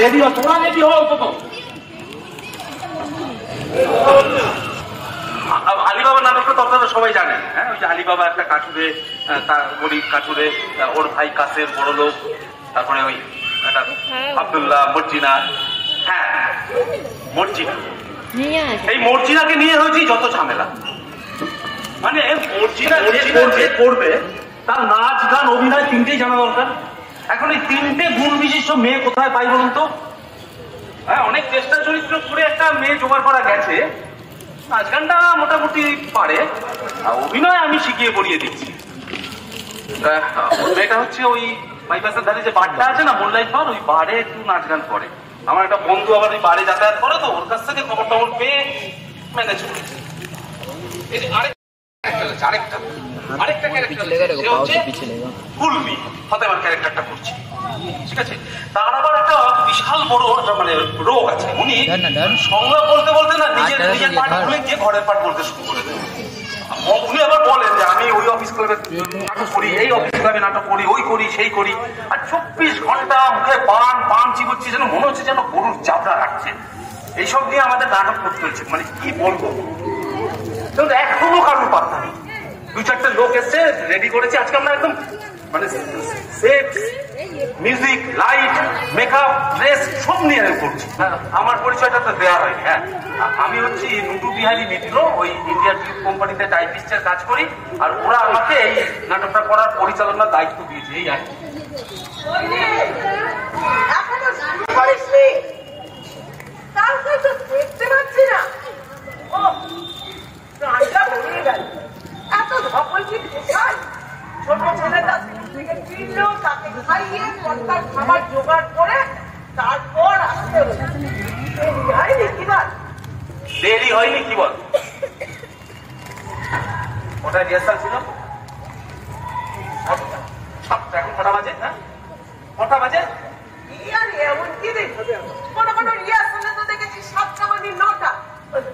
Ready হ, তোরা ready হও তো। আলিবাবা নাটকটা তো আপনারা সবাই জানেন। হ্যাঁ, ওই যে আলিবাবা একটা কাঠুরে, তার গরিব কাঠুরে, ওর ভাই কাছের বড় লোক, তারপরে ওই আব্দুল্লাহ, মর্জিনা। হ্যাঁ, মর্জিনা, এই মর্জিনাকে নিয়ে হয়েছে যত ঝামেলা। মানে মর্জিনা যে করবে তার নাচ গান অভিনয় তিনটেই জানা দরকার। এখন এই তিনটে গুণ বিশিষ্ট মেয়ে কোথায় পাই বলুন তো? হ্যাঁ, অনেক চেষ্টা চরিত্র করে একটা মেয়ে জোগাড় করা গেছে, নাচ গানটা মোটামুটি পারে, অভিনয় আমি শিখিয়ে পড়িয়ে দিচ্ছি। মেয়েটা হচ্ছে ওই বাইপাসের ধারে যে বারটা আছে না, মোল্লাই পার, ওই বারে একটু নাচ গান করে। আমার একটা বন্ধু আবার ওই বারে যাতায়াত করে, তো ওর কাছ থেকে খবর টবর পেয়ে ম্যানেজ করেছে। আরেকটা ফুলমি ফতেমার ক্যারেক্টারটা করছে, ঠিক আছে? তার আবার একটা বিশাল বড় মানে রোগ আছে, উনি সংলাপ বলতে বলতে না নিজের পাঠ ভুলে গিয়ে ঘরের পাঠ বলতে শুরু করে দেন। উনি আবার বলেন যে আমি ওই অফিস ক্লাবে নাটক করি, এই অফিস ক্লাবে নাটক করি, ওই করি সেই করি, আর 24 ঘন্টা মুখে পান চিবুচ্ছি, যেন মনে হচ্ছে যেন গরুর চাপড়া রাখছে। এইসব দিয়ে আমাদের নাটক করতে হচ্ছে, মানে কি বলবো, এখনো কারোর পাত্তা নেই। 2-4টে লোক এসছে, রেডি করেছি, আজকে আমরা একদম মানে set, music, light, makeup, dress সব নিয়ে করছি। আমার পরিচয়টা তো দেওয়া হয়নি। হ্যাঁ, আমি হচ্ছি নুটু বিহারী মিত্র, ওই ইন্ডিয়ান টিউব কোম্পানিতে টাইপিস্টের কাজ করি, আর ওরা আমাকে এই নাটকটা করার পরিচালনার দায়িত্ব দিয়েছে। এই আর দেখতে পাচ্ছি না, এত ধপলছি কোথায়? ছোট ছেলেটা থেকে ফিরলো, তাকে খাইয়ে তার খাবার জোগাড় করে তারপর আসতে হয়নি কি বল? দেরি হয়নি কি বল? ওটা রিহার্সাল ছিল। এখন কটা বাজে? হ্যাঁ, কটা বাজে? এমন কি দেখবে, কোনো কোনো রিহার্সালে তো দেখেছি 7টা মানে 9টা।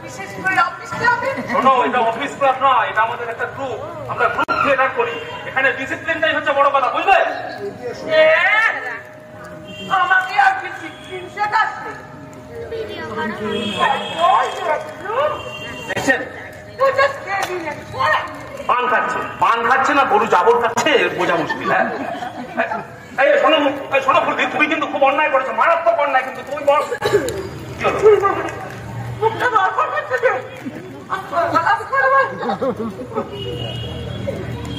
বিশেষ করে অফিস ক্লাবে। শোনো, এটা অফিস ক্লাব নয়, এটা আমাদের একটা গ্রুপ, আমরা গ্রুপ থিয়েটার করি। এখানে ডিসিপ্লিনটাই হচ্ছে বড় কথা, বুঝলে? আমাকে আর ডিসিপ্লিন শেখাচ্ছে। দেখছেন পান খাচ্ছে না গরু জাবর খাচ্ছে, বোঝা মুশকিল। হ্যাঁ, এই শোনো ফুলবি, তুমি কিন্তু খুব অন্যায় করেছো, মারাত্মক অন্যায়। কিন্তু তুমি বল কি হলো?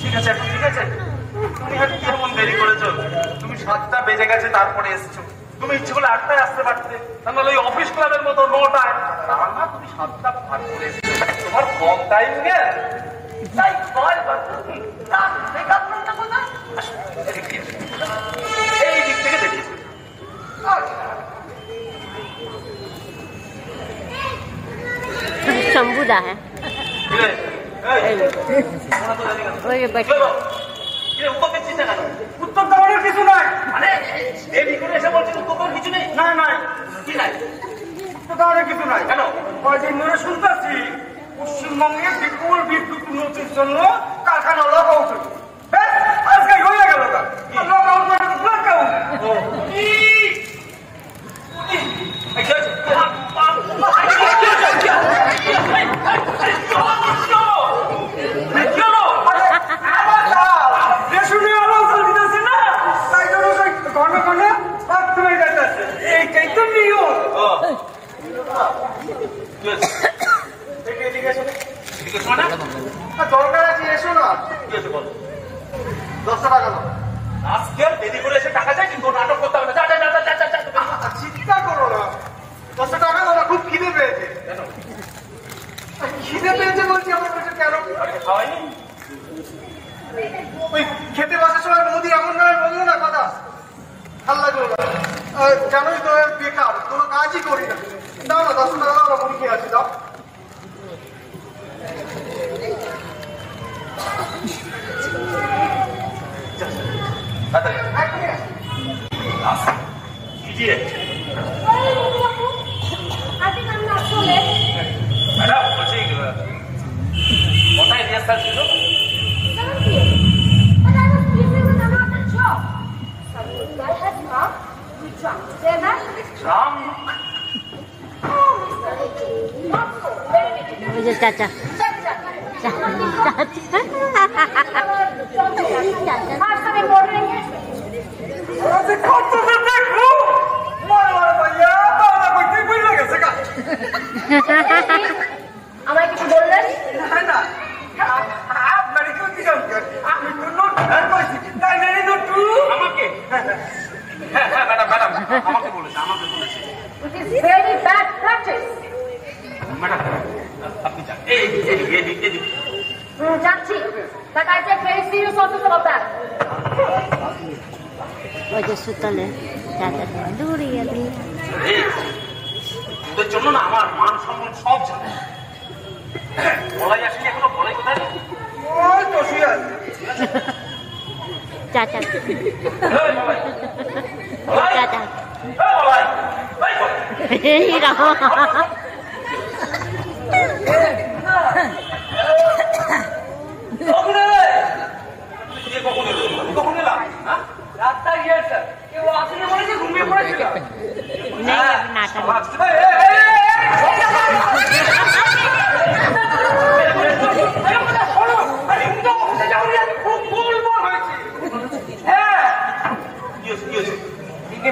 ঠিক আছে, এখন ঠিক আছে। তুমি হয়তো কেমন দেরি করেছো, তুমি 7টা বেজে গেছে তারপরে এসছো। তুমি ইচ্ছে করলে 8টায় আসতে পারতে, তাহলে ওই অফিস ক্লাবের মতো 9টায়। না, তুমি 7টা ভাগ করে এসছো, তোমার কম টাইম গেল। এই দিক থেকে দেখিস। शंभूदा है উত্তর দেওয়ার কিছু নাই, মানে দেরি করে এসে বলছেন উত্তর দেওয়ার কিছু নেই। না না, কি নাই? উত্তর দেওয়ার কিছু নাই। কেন? কয়েকদিন ধরে শুনতেছি পশ্চিমবঙ্গে বিপুল বিদ্যুৎ উন্নতির জন্য কারখানা লক আউট হয়েছে। আজকে হয়ে গেল লক আউট মানে ব্ল্যাক আউট। দরকার আছে, এসো না। 10 টাকা দাও। আজকে দেরি করে এসে টাকা চাই, কিন্তু নাটক করতে হবে না। চিন্তা করো না, 10 টাকা দাও না, খুব খিদে পেয়েছে। খিদে পেয়েছে বলছি, আমার কাছে কেন খাওয়াইনি? ওই খেতে বসার সময় মোদি এমন নয় বললো না কথা, ভাল লাগলো না। জানোই তো বেকার, কোনো কাজই করি না। দাও না, 10 টাকা দাও না, মুড়ি খেয়ে আছি, দাও। ম্যাডাম বলছি কোথায় রিহার্সাল ছিল? রাম ওই যে চাচা আমায় কিছু বললেন? আমাকে হ্যাঁ হ্যাঁ ম্যাডাম ম্যাডাম আমাকে বলেছে It is very bad practice. Madam আপনি যান এদিক যাচ্ছি। But I take very serious notice about that. ওই যে সুতলে চাচা দূরিয়ে দিয়ে তোদের জন্য না আমার মান সম্মান সব যাবে। বলাই আসেনি এখনো, বলাই কোথায়? ওই তো শুয়ে আছে। চাচা এই বলাই, বলাই, চাচা এই বলাই, এই বলাই। এই রাম কখন এলে? কে কখন এলো? আমি কখন এলাম? হ্যাঁ? রাস্তায় গিয়েছে। কেউ আসেনি বলে যে ঘুমিয়ে পড়েছিল। নেই নাটক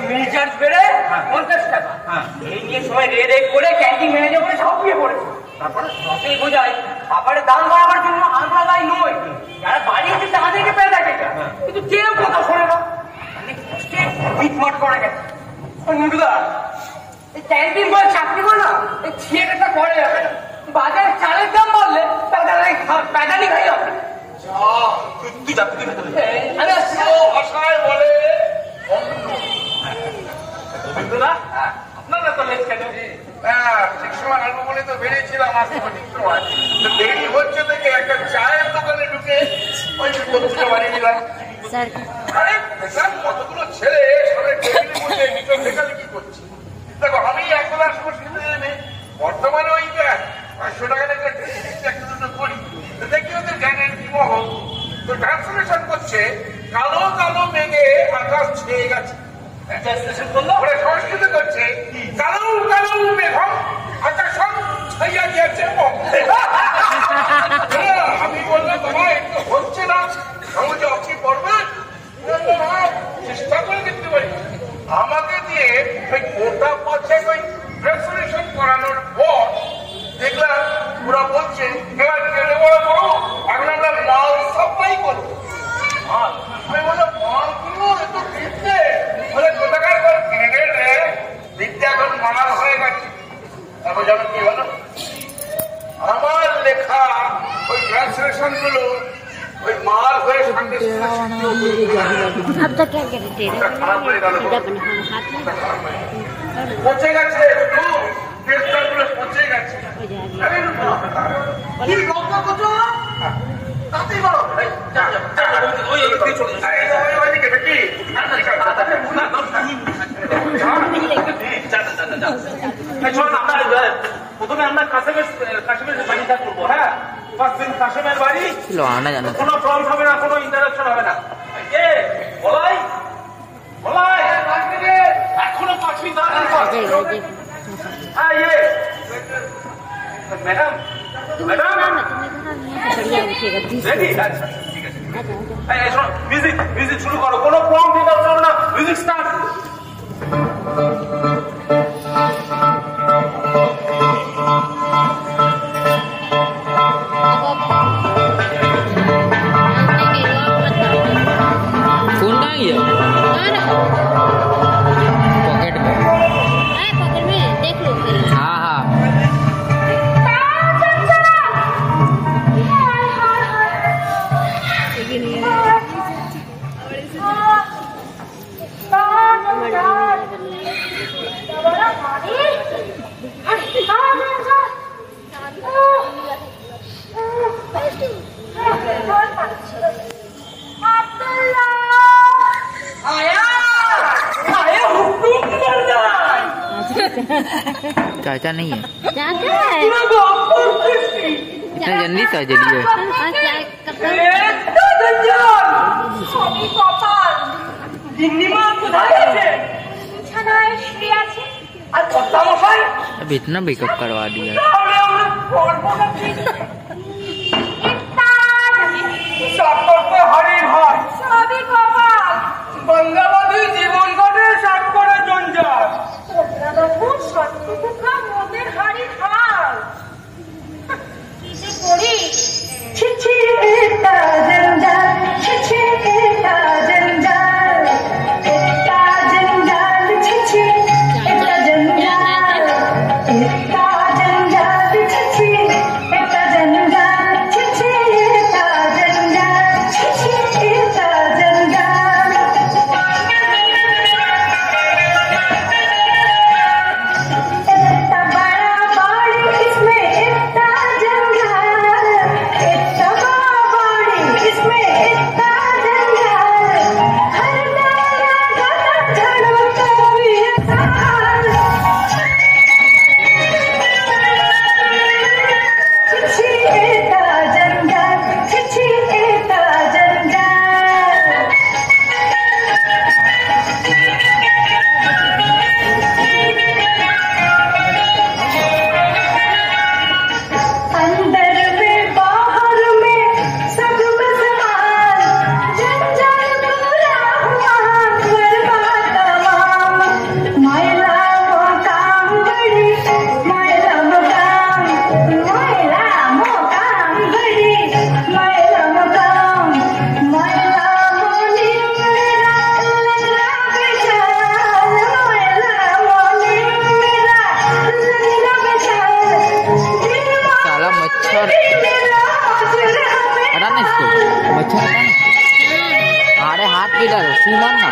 মিল চার্জ বেড়ে 50 টাকা। এই নিয়ে সময় রেড করে ক্যান্টিন ম্যানেজার করে ঝাঁপিয়ে পড়েছে। তারপরে যতই বোঝাই খাবারের দাম বাড়াবার জন্য আমরা দায়ী নই, যারা বাড়িয়েছে তাদেরকে পেয়ে থাকে। কিন্তু কেউ কথা শোনে না, মিটমাট করা গেছে। এই ক্যান্টিন বলে চাকরি করে না, এই থিয়েটারটা করে যাবে না। বাজারে চালের দাম বাড়লে প্যাদানি খাই হবে। তুই যা, তুই ভেতরে যা। আরে ভাষায় বলে রবীন্দ্রনাথ, আপনার এত লেট কেন? ঠিক সময় আলবো বলে তো বেরিয়েছিলাম, আসতে ঠিক সময় দেরি হচ্ছে থেকে একটা চায়ের দোকানে ঢুকে ওই পত্রিকা বানিয়ে দিলাম। স্যার আরে দেখলাম কতগুলো ছেলে সবাই টেবিলে বসে নিচে লেখালেখি করছে। দেখো আমি এখন আর সংস্কৃতি নেই, বর্তমানে ওই 500 টাকার একটা একটা দুটো করি, দেখি ওদের জ্ঞানের বিমোহ তো ট্রান্সলেশন করছে। কালো কালো মেঘে আকাশ ছেয়ে গেছে, ওরা সংস্কৃত করছে কালো কালো মেঘম আকাশ ছাইয়া গিয়েছে। আমি বললাম বাবা একটু হচ্ছে না, সমাজে অক্ষি পড়বে, চেষ্টা করে দেখতে পারি। আমাকে দিয়ে ওই গোটা পাচ্ছে ওই ট্রান্সলেশন করানোর পর দেখলাম ওরা বলছে এবার কেন বড় বড় এখন আমরা মাল সাপ্লাই করবো। আমি বললাম মালগুলো এত কিনতে বলে কোথাকার পর কিনে রে বিদ্যা এখন মাল হয়ে গেছে। তারপর জানো কি বলো, আমার লেখা ওই ট্রান্সলেশন গুলো ওই মাল হয়ে সঙ্গে अब तो क्या करे तेरे খারাপ হয়ে গেল, सीधा बना हाथ में পচে গেছে, টেস্টার গুলো পচে গেছে। हो जाएगा আরে কি গল্প করছো? তাতেই বলো। ওই এদিকে চলে যা। ওইদিকে বেটি প্রথমে আমরা কাশেমের বাড়িটা করবো। হ্যাঁ, ফার্স্ট দিন কাশেমের বাড়ি, কোনো ফর্ম হবে না, কোনো ইন্টারাকশন হবে না। কে বলাই বলাই এখনো 5 মিনিট দাঁড়ান। হ্যাঁ ইয়ে ম্যাডাম ম্যাডাম बढ़िया उठेगा 20 রেডি? আচ্ছা ঠিক আছে। এই শোনো, মিউজিক মিউজিক শুরু করো, কোনো প্রম্পট দিতে হবে না, মিউজিক স্টার্ট। फोन कहाँ गया? पॉकेट में। पकड़ में देख लो फिर हाँ हाँ चाचा नहीं है, चाचा है इतना जल्दी सर्जरी है। সবই কপাল। গিন্নিমা কোথায় আছে? বিছানায় শুয়ে আছে। আর কর্তা মশাই अब इतना मेकअप करवा दिया। তাহলে আমরা করবো না কি? এটা জানি সব করতে হারিয়ে হয় সবই কপাল। গঙ্গাবাদী জীবন কাটে সাত করে জঞ্জাল। বাবু সত্য কথা মোদের হাড়ি হাল। কি যে করি ছিছি এটা জঞ্জাল, ছিছি এটা জঞ্জাল, এটা জঞ্জাল, ছিছি এটা জঞ্জাল, এটা জঞ্জাল, ছিছি এটা জঞ্জাল, ছিছি এটা জঞ্জাল, ছিছি এটা জঞ্জাল। इतना बड़ा बाड़ी इसमें इतना जंजाल, इतना बड़ा बाड़ी इसमें इतना जंजाल, हर नया गाना झाड़ू कभी साल। छिछी इतना जंजाल, छिछी इतना जंजाल। अंदर में बाहर में सब में समान, जंजाल पूरा हुआ बर्बाद तमाम। मैला वो काम बड़ी, मैला वो काम, मैला वो काम बड़ी, मैला वो काम, मैला वो नीम मेरा लंगड़ा बेचाल, मैला वो नीम मेरा लंगड़ा बेचाल। साला मच्छर हटाना इसको, मच्छर हटाना। अरे हाथ किधर है? तू मारना।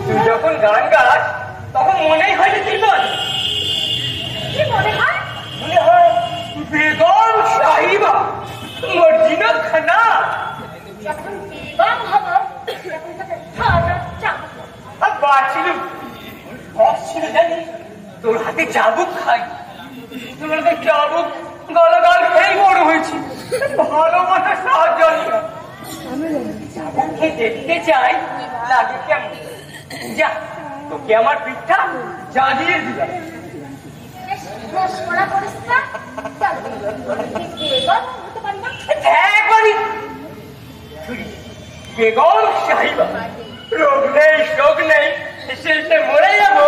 তুই যখন গান গাস তখন মনেই হয় যে তুই বল। কি মনে হয়? মনে হয় বেগম সাহিবা মর্জিনা খানা। যখন বেগম হব তখন তোকে খাওয়াটা চাপ। আর বাঁচছিল বস ছিল জানিস, তোর হাতে চাবুক খাই, তোমার হাতে চাবুক গালাগাল খেয়েই বড় হয়েছি। ভালোবাসা সাহায্য না, চাবুক খেয়ে দেখতে চাই লাগে কেমন। যা তোকে আমার পিঠটা জ্বালিয়ে দিলাম। বেশ রোজ করা করিস না। চল, বেগম হতে পারি না। একবারই বেগম সাহিবা, রোগ নেই শোক নেই, শেষে মরে যাবো।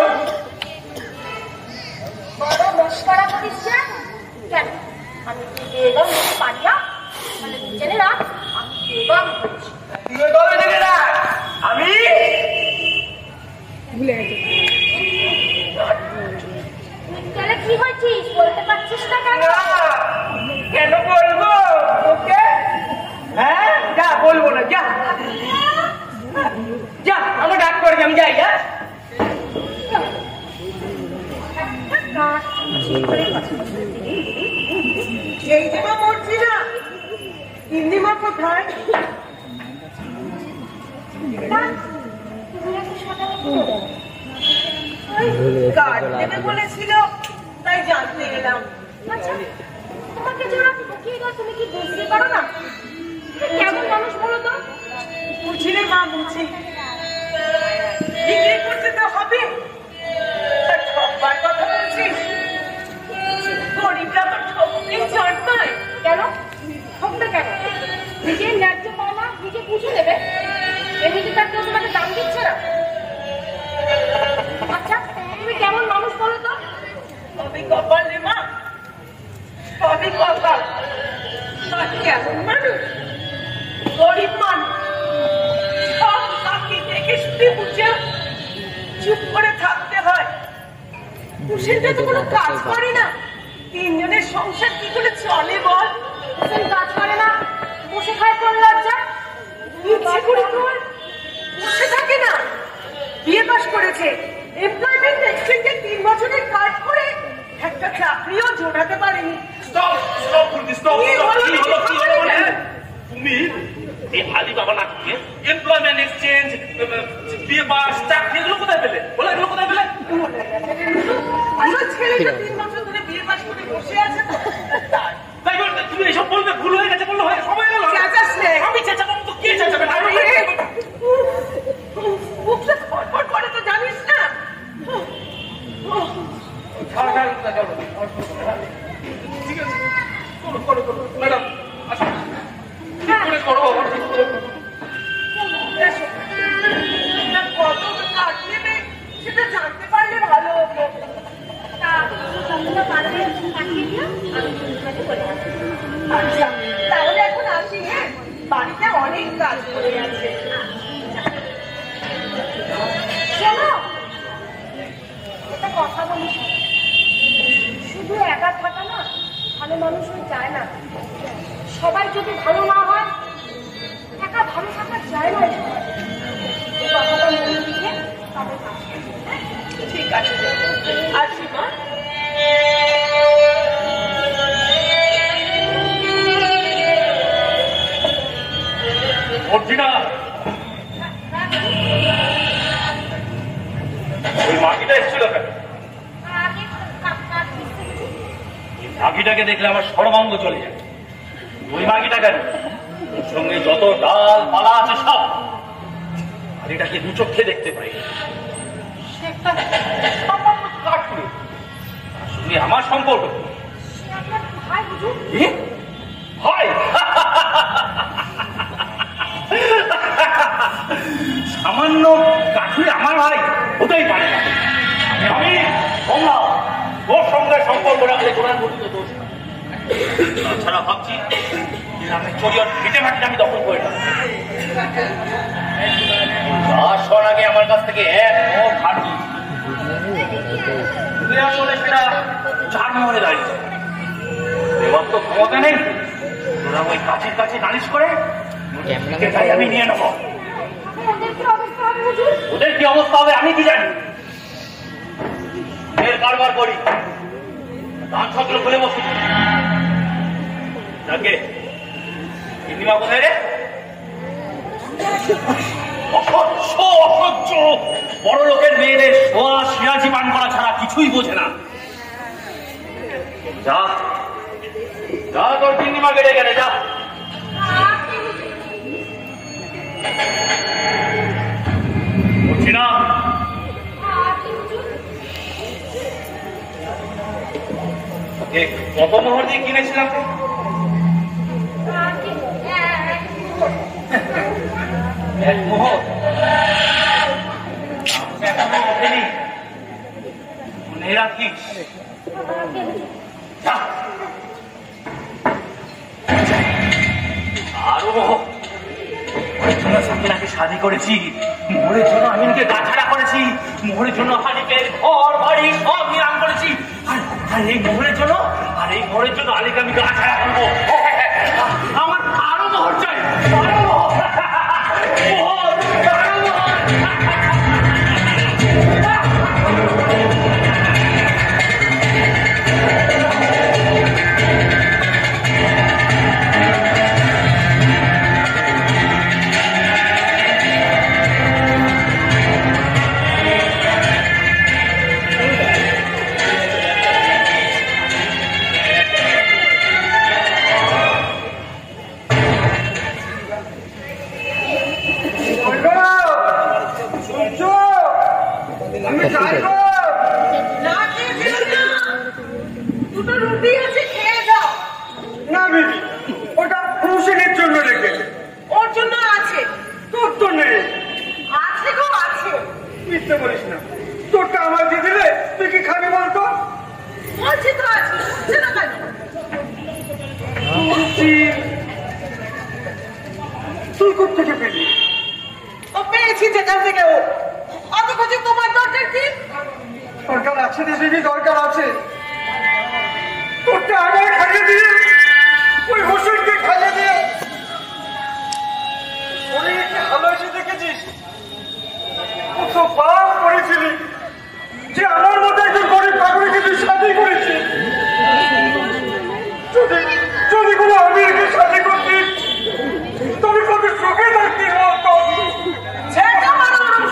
বড় মস্করা করিস না। কেন আমি কি বেগম হতে পারি না? মানে জেনে রাখ আমি বেগম হচ্ছি। বেগম জেনে রাখ আমি তাহলে কি হয়েছিস বলতে পারছিস না কেন? না, কেন বলবো ওকে? হ্যাঁ যা বলবো না, যা যা আমার ডাক করে আমি যাই। যা এই যে মরছি না, ইন্দিমা কোথায়? কার্ড দেবে বলেছিল, তাই জানতে এলাম। আচ্ছা, তোমাকে যারা ঠকিয়ে দেয় তুমি কি বুঝতে পারো না? তুমি কেমন মানুষ বলো তো? বুঝি রে মা, বুঝি। বিক্রি করতে তো হবে, তা ঠকবার কথা বলছিস? গরিবরা তো ঠকতেই জানতায়। কেন ঠকবে কেন? নিজের ন্যায্য পাওনা নিজে বুঝে নেবে। এমনিতে তার কেউ তোমাকে দাম দিচ্ছে না। আচ্ছা, তুমি কেমন মানুষ বলো তো? সবই কপাল রে মা, সবই কপাল। আর কেমন মানুষ? গরিব মানুষ, সব বাকি দেখে শুনে বুঝে চুপ করে থাকতে হয়। কুশিনটা তো কোনো কাজ করে না, তিনজনের সংসার কি করে চলে বল? তুমি কাজ করে না, বসে খায় কোন লজ্জা? ইচ্ছে করে তোর বসে থাকে না, বিয়ে পাশ করেছে, এমপ্লয়মেন্ট এক্সচেঞ্জে 3 বছরের কাজ করে একটা চাকরিও জোটাতে পারেনি। স্টপ স্টপ স্টপ কি হলো? কি হলো? তুমি এই আলি বাবা নাকি এমপ্লয়মেন্ট এক্সচেঞ্জ, বিয়ে পাস, চাকরি এগুলো কোথায় পেলে? বলে এগুলো কোথায় পেলে? আসলে ছেলেটা 3 বছর ধরে বিয়ে পাশ করে বসে আছে তো, ভুল হয়ে গেছে বললো হয় সবাই গেল চেঁচাস নে। আমি চেঁচাবো তো কে চেঁচাবে মুখটা ফটফট করে তো জানিস না। ঠিক আছে করো ম্যাডাম আসুন ঠিক করে করো কত কাটলে নেই সেটা জানতে পারলে ভালো হতো। আচ্ছা তাহলে এখন আসি। হ্যাঁ বাড়িতে অনেক কাজ করে আছে। শোনো, একটা কথা বলি, শুধু একা থাকা না ভালো মানুষ হয়ে যায় না। সবাই যদি ভালো না হয় একা ভালো থাকা যায় না। এই কথাটা মনে দিয়ে তাদের কাজ করবে। ঠিক আছে আসি মা। অর্জিনা ওই মাগিটা এসেছিল কেন? মাগিটাকে দেখলে আমার সর্বাঙ্গ চলে যায়। ওই মাগিটা কেন? ওর সঙ্গে যত ডাল পালা আছে সব আর এটাকে দু চোখে দেখতে পাই। সে একটা সামান্য কাঠুরে, তার সঙ্গে আমার সম্পর্ক হয়। সামান্য কাঠুরে আমার ভাই হতেই পারে না। আমি কমলা তোর সঙ্গে সম্পর্ক রাখলে গোড়ার গঠিত দোষ। তাছাড়া ভাবছি আমি চরিয়ার ভিটে মাটিটা আমি দখল করে নেব। আসর আগে আমার কাছ থেকে এক নোট হাঁটি আসলে সেটা 4 মোহরে দাঁড়িয়ে এবার তো ক্ষমতা নেই। তোরা ওই কাছের কাছে নালিশ করে আমি নিয়ে নেবো। ওদের কি অবস্থা হবে আমি কি জানি। এর কারবার করি ধান ছত্র খুলে বসি। যাকে ইন্দিমা কোথায় রে? অসহ্য বড় লোকের মেয়েদের সোয়া সিরাজি পান করা ছাড়া কিছুই বোঝে না। যা যা তোর ইন্দিমা কেটে গেলে যা। না কত মোহর দিয়ে কিনেছিলাম? এক মোহর এখনো ওঠেনি, মনে রাখিস। আরো মোহর সাকিনাকে শাদি করেছি, মোহরের জন্য আমিনকে গাছাড়া করেছি, মোহরের জন্য হালিকের ঘর বাড়ি সব নিরাম করেছি। আর এই মোহরের জন্য আলীকে আমি গাছাড়া করবো। আমার আরো মোহর চাই, আরো মোহর।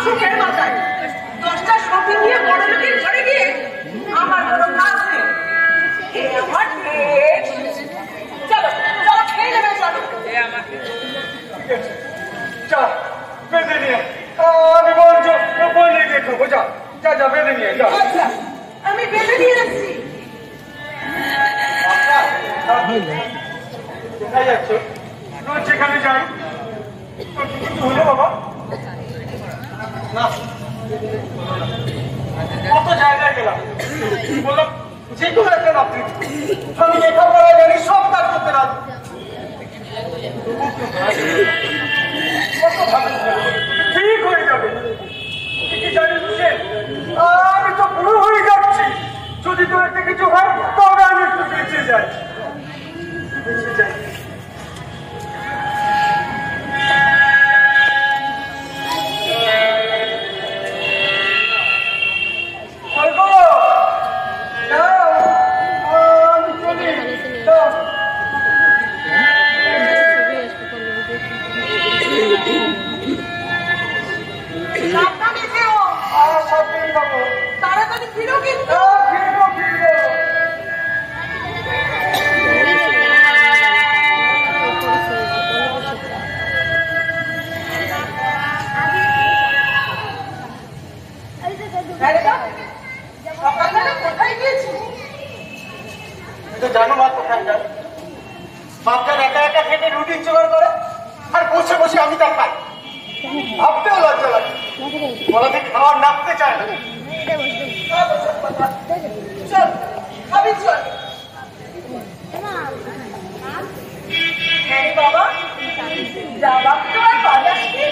সুখের মাথায় 10টা সঙ্গে নিয়ে বড় লোকের ঘরে গিয়ে আমার বড় কাজ দেবো, যা যা যা বেঁধে নিয়ে যা। আচ্ছা আমি বেঁধে নিয়ে যাচ্ছি। কোথায় যাচ্ছ? রোজ যেখানে যাই। তোর কি কিছু হলো বাবা? না, কত জায়গায় গেলাম, বললাম যে কোনো একটা নাতি, আমি লেখাপড়া জানি, সব কাজ করতে রাজি। ঠিক হয়ে যাবে, কি জানিস হোসেন, আমি তো বুড়ো হয়ে যাচ্ছি, যদি তোর একটা কিছু হয় তবে আমি একটু বেঁচে যাই, বেঁচে যাই। তাড়াতাড়ি ফিরো কিন্তু। সকালবেলা কোথায় গিয়েছি? জানো মা কোথায় যায়? বাপটা একা একা খেটে রুটি জোগাড় করে আর বসে বসে আমি তার খাই, ভাবতেও লজ্জা লাগে, বলাতে খাওয়ার নামতে চায় না। চল খাবি চল। হ্যাঁ বাবা, যাবার তো আর বাজার নেই।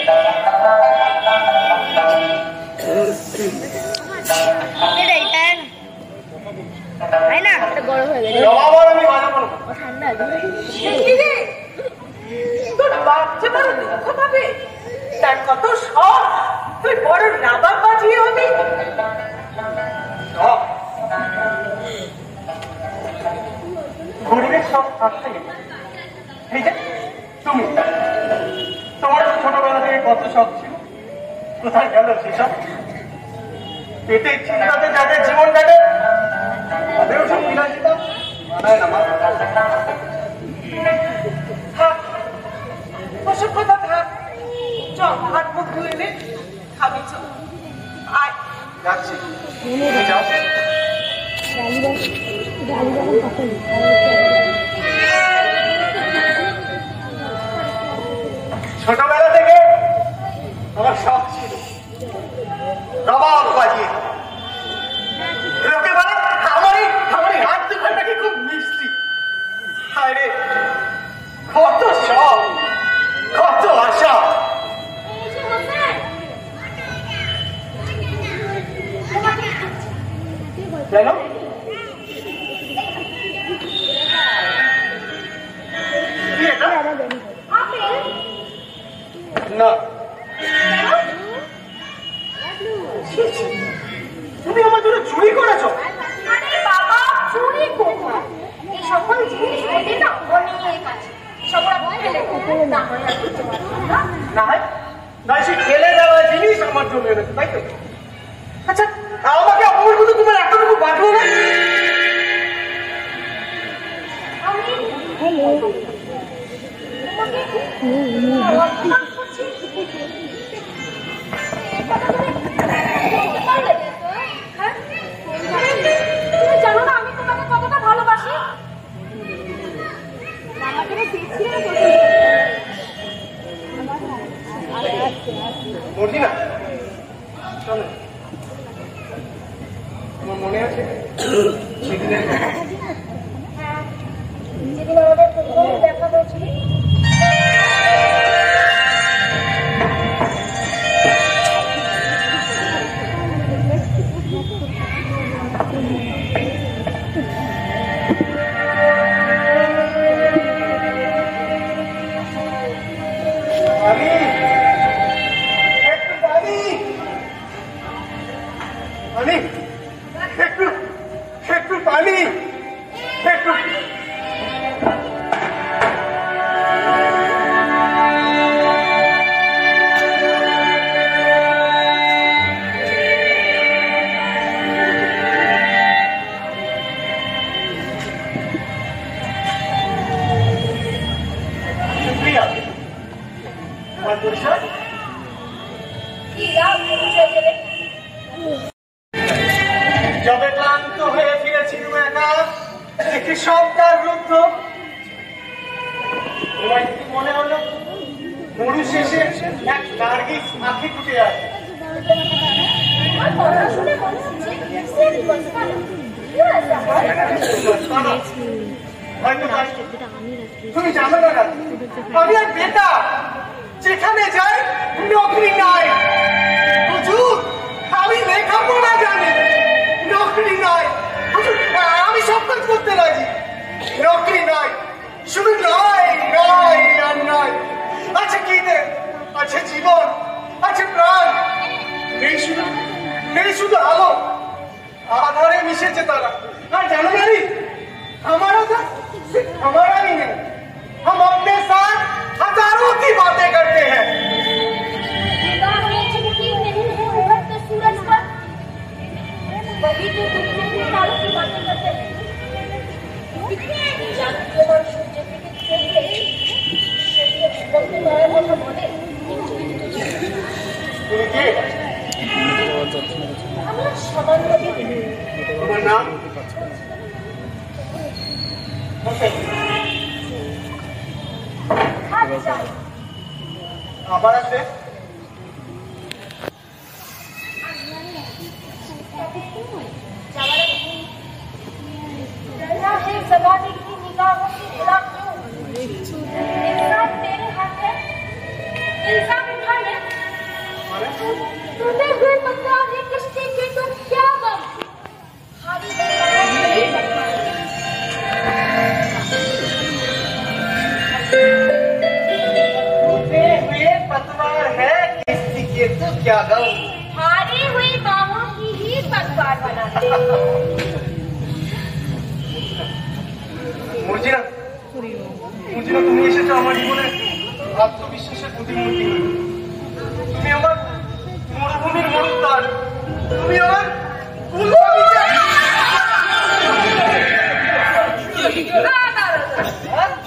আবার আমি বাজাবো না। তোর বাচ্চা বড় দুঃখ পাবে, তার কত শখ, তুই বড় নাবাব বাজিয়ে হবি। গরিবের সব থাকতে গেছে, এই যে তুমি, তোমার ছোটবেলা থেকে কত শখ ছিল, কোথায় গেল সেসব? পেটে চিন্তাতে যাদের জীবন কাটে তাদেরও সব বিলাসিতা মানায় না। থাক, ওসব কথা থাক, চল হাত মুখ ধুয়ে নে, খাবি চল। আয় যাচ্ছি, তুমি যাও। ছোটবেলা থেকে আমার শখ ছিল রবাব বাজিয়ে। লোকে বলে আমার এই হাত দুখানটা কি খুব মিষ্টি। হায় রে, কত শখ, কত আশা। কেন? কি এটা? না, তুমি আমার জন্য চুরি করেছো? আরে বাবা, চুরি কোথায়? এই সকল জিনিস ওদের না অনেক আছে, সব ওরা ফেলে দেয়। না হয় আর করতে পারবো না। না হয় সে ফেলে দেওয়া জিনিস আমার জন্য এনেছে, তাই তো? আচ্ছা, আমাকে আমার মতো তোমার এতটুকু বাঁধলো না? আমি অপমান করছি। হ্যাঁ? তুমি জানো না আমি তোমাকে কতটা ভালোবাসি? মর্জি না, চলো। তোমার মনে আছে সেদিনের কথা? হ্যাঁ, যেদিন আমাদের প্রথম দেখা হয়েছিল। একটু পানি, একটু সব তার রুদ্ধ। তোমার কি মনে হলো মরু শেষে এক নার্গিস আঁখি ফুটে আছে? আমার কথা শুনে মনে হচ্ছে সে দিবস ভালো। কি হয়েছে আমার? হয়তো তাই। তুমি জানো না আমি আর বেটা যেখানে যাই নকরি নাই। হুজুর আমি লেখাপড়া জানি, নকরি নাই। হুজুর আমি সব কাজ করতে রাজি, নকরি নাই। শুধু নয় নয় আর নয়, আছে কি আছে জীবন, আছে প্রাণ। নেই শুধু আলো, আধারে মিশেছে তারা। আর জানো জানি हमारा था सिर्फ हमारा ही नहीं, हम अपने साथ हजारों की बातें करते हैं। तो सूरज पर वही तो दुनिया के तारों की बातें करते हैं। चांद और सूरज के चलते वक्त नया কথা বলে। আমরা সামান্য তোমার নাম আবার আছে? जमाने की निगाहों की गिला क्यों? इंसान तेरे हाथ है, इंसान उठा ले। टूटे हुए पत्थर ने किश्ती के तो क्या गम? हारी टूटे हुए पतवार है किसी के तो क्या गम? हारी हुई बाहों की ही पतवार बनाते। মর্জিনা তুমি এসেছো আমার জীবনে আত্মবিশ্বাসের প্রতিমূর্তি। তুমি আমার মরুভূমির মরুদ্বার, তুমি আমার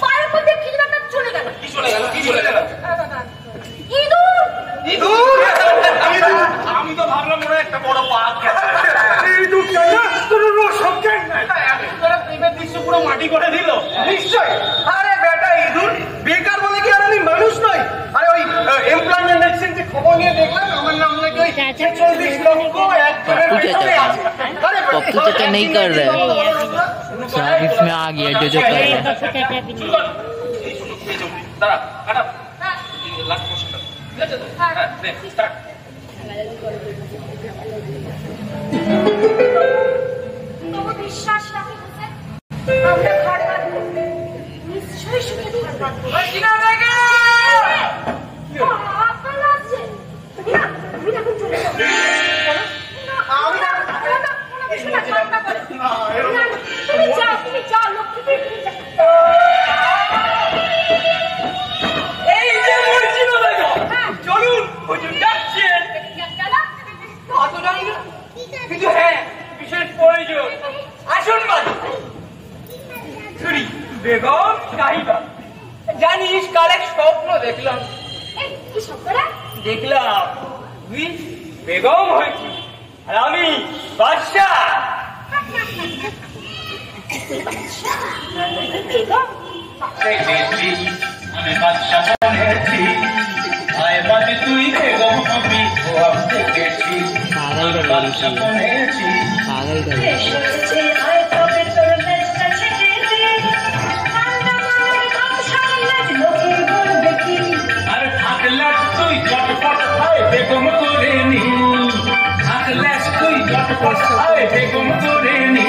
পায়ের মধ্যে কি একটা চলে গেল। আমি তো ভাবলাম মনে হয় একটা বড় বাঘ প্রেমের দৃশ্য পুরো মাটি করে দিল। নিশ্চয়। আরে বেটা ইঁদুর বেকার বলে কি আর আমি মানুষ নই? আরে ওই এমপ্লয়মেন্ট এক্সচেঞ্জে খবর নিয়ে দেখলাম আমার নাম নাকি ওই 46 লক্ষ একজনের পেছনে আছে। আরে पप्पू चाचा नहीं कर रहे, ट्रैफिक में आ गया जो कर रहे हैं। দাঁড়া কাটা লাস্ট কোশ্চেন ঠিক আছে তো? হ্যাঁ স্টার্ট। তবু বিশ্বাস রাখি হোসেন, আমরা ঘর বাঁধবো, নিশ্চয়ই সুখে ঘর বাঁধবো। আপনার লাগছে তুমি না এখন চলে যাও। তুমি যাও লক্ষ্মী, তুমি যাও। এই যে মর্জিনা বেগম, চলুন হুজুর যাচ্ছেন। অত জানি না, কিন্তু হ্যাঁ বিশেষ প্রয়োজন। আসুন বাড়ি বেগম সাহিবা। জানিস কাল এক স্বপ্ন দেখলাম। কি স্বপ্নটা? দেখলাম তুই বেগম হয়েছি আর আমি বাদশাহ। বেগম আমি বাদশা বনেছি আয় বাজে তুই বেগম হবি ও আমি দেখেছি বাদশা বনেছি। पागल कर रहे हैं। আরে থাকলে তুই চটপট হয় বেগম করে নি, থাকলে তুই চটপট হয় বেগম করে নি।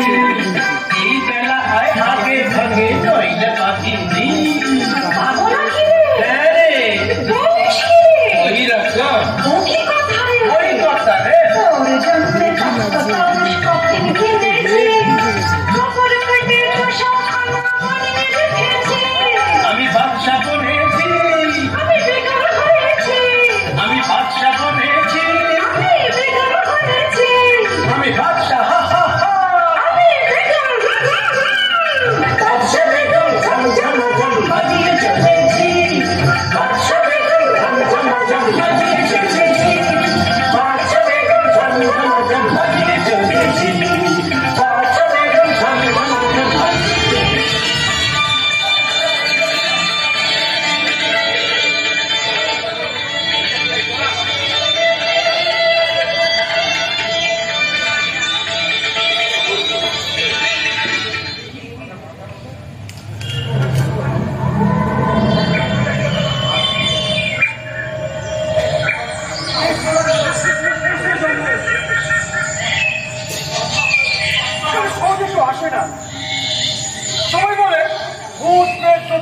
এই বেলা হয় আগে ভাগে নইলে বাঁচিনি। হ্যাঁ রে ওই রকম ওই কথা রে। আমি বাদশা বনেছি, আমি বাদশা বনেছি, আমি বাদশা হা হা হা। বাদশা বেগম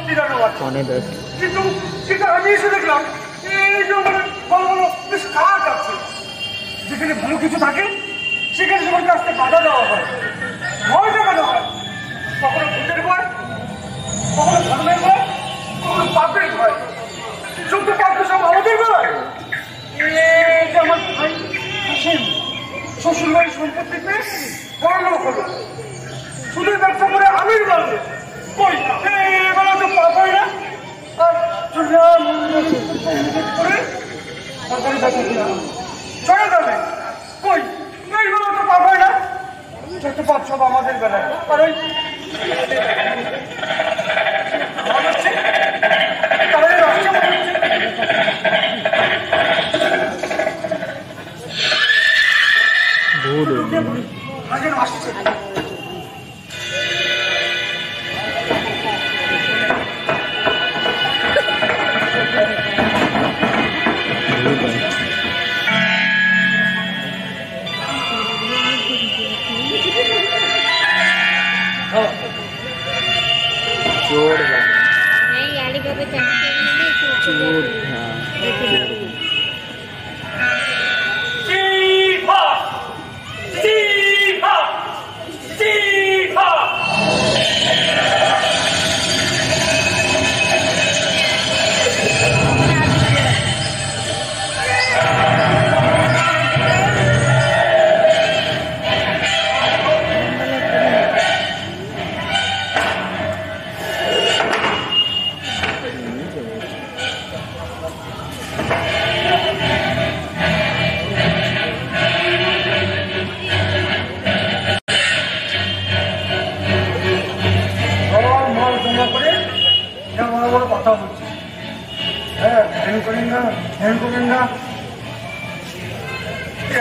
তিরানো আছে। কিন্তু কিন্তু আমি এসে দেখলাম এই যে মানে বড় বড় বেশ কাঠ আছে, যেখানে ভালো কিছু থাকে সেখানে সবার কাছ থেকে বাধা দেওয়া হয়, ভয় দেখানো হয়। কখনো ভূতের ভয়, কখনো ধর্মের ভয়, কখনো পাপের ভয়, শুধু কাউকে সব আমাদের ভয়। এই যে আমার ভাই শ্বশুর বাড়ির সম্পত্তি পেয়ে বড় লোক হলো, সুদের ব্যবসা করে আমির বাড়বে। কই এবার তো পাপ হয় না। আর করে সরকারি চাকরি চলে যাবে। কই এইগুলো তো পাপ হয় না। যত পাপ সব আমাদের বেলায়। আর ওই আসছে चोर नहीं आली बाबा चोर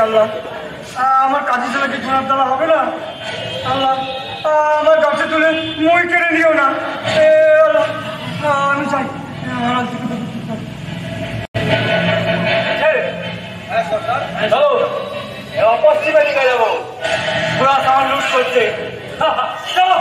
আল্লাহ, আমার কাজে চলে কি সোনার দ্বারা হবে না। আল্লাহ, আমার গাছে তুলে মই কেড়ে নিও না। আল্লাহ, আমি চাই অপশ্চিমে নিয়ে যাবো। পুরা সামান লুট করছে। চলো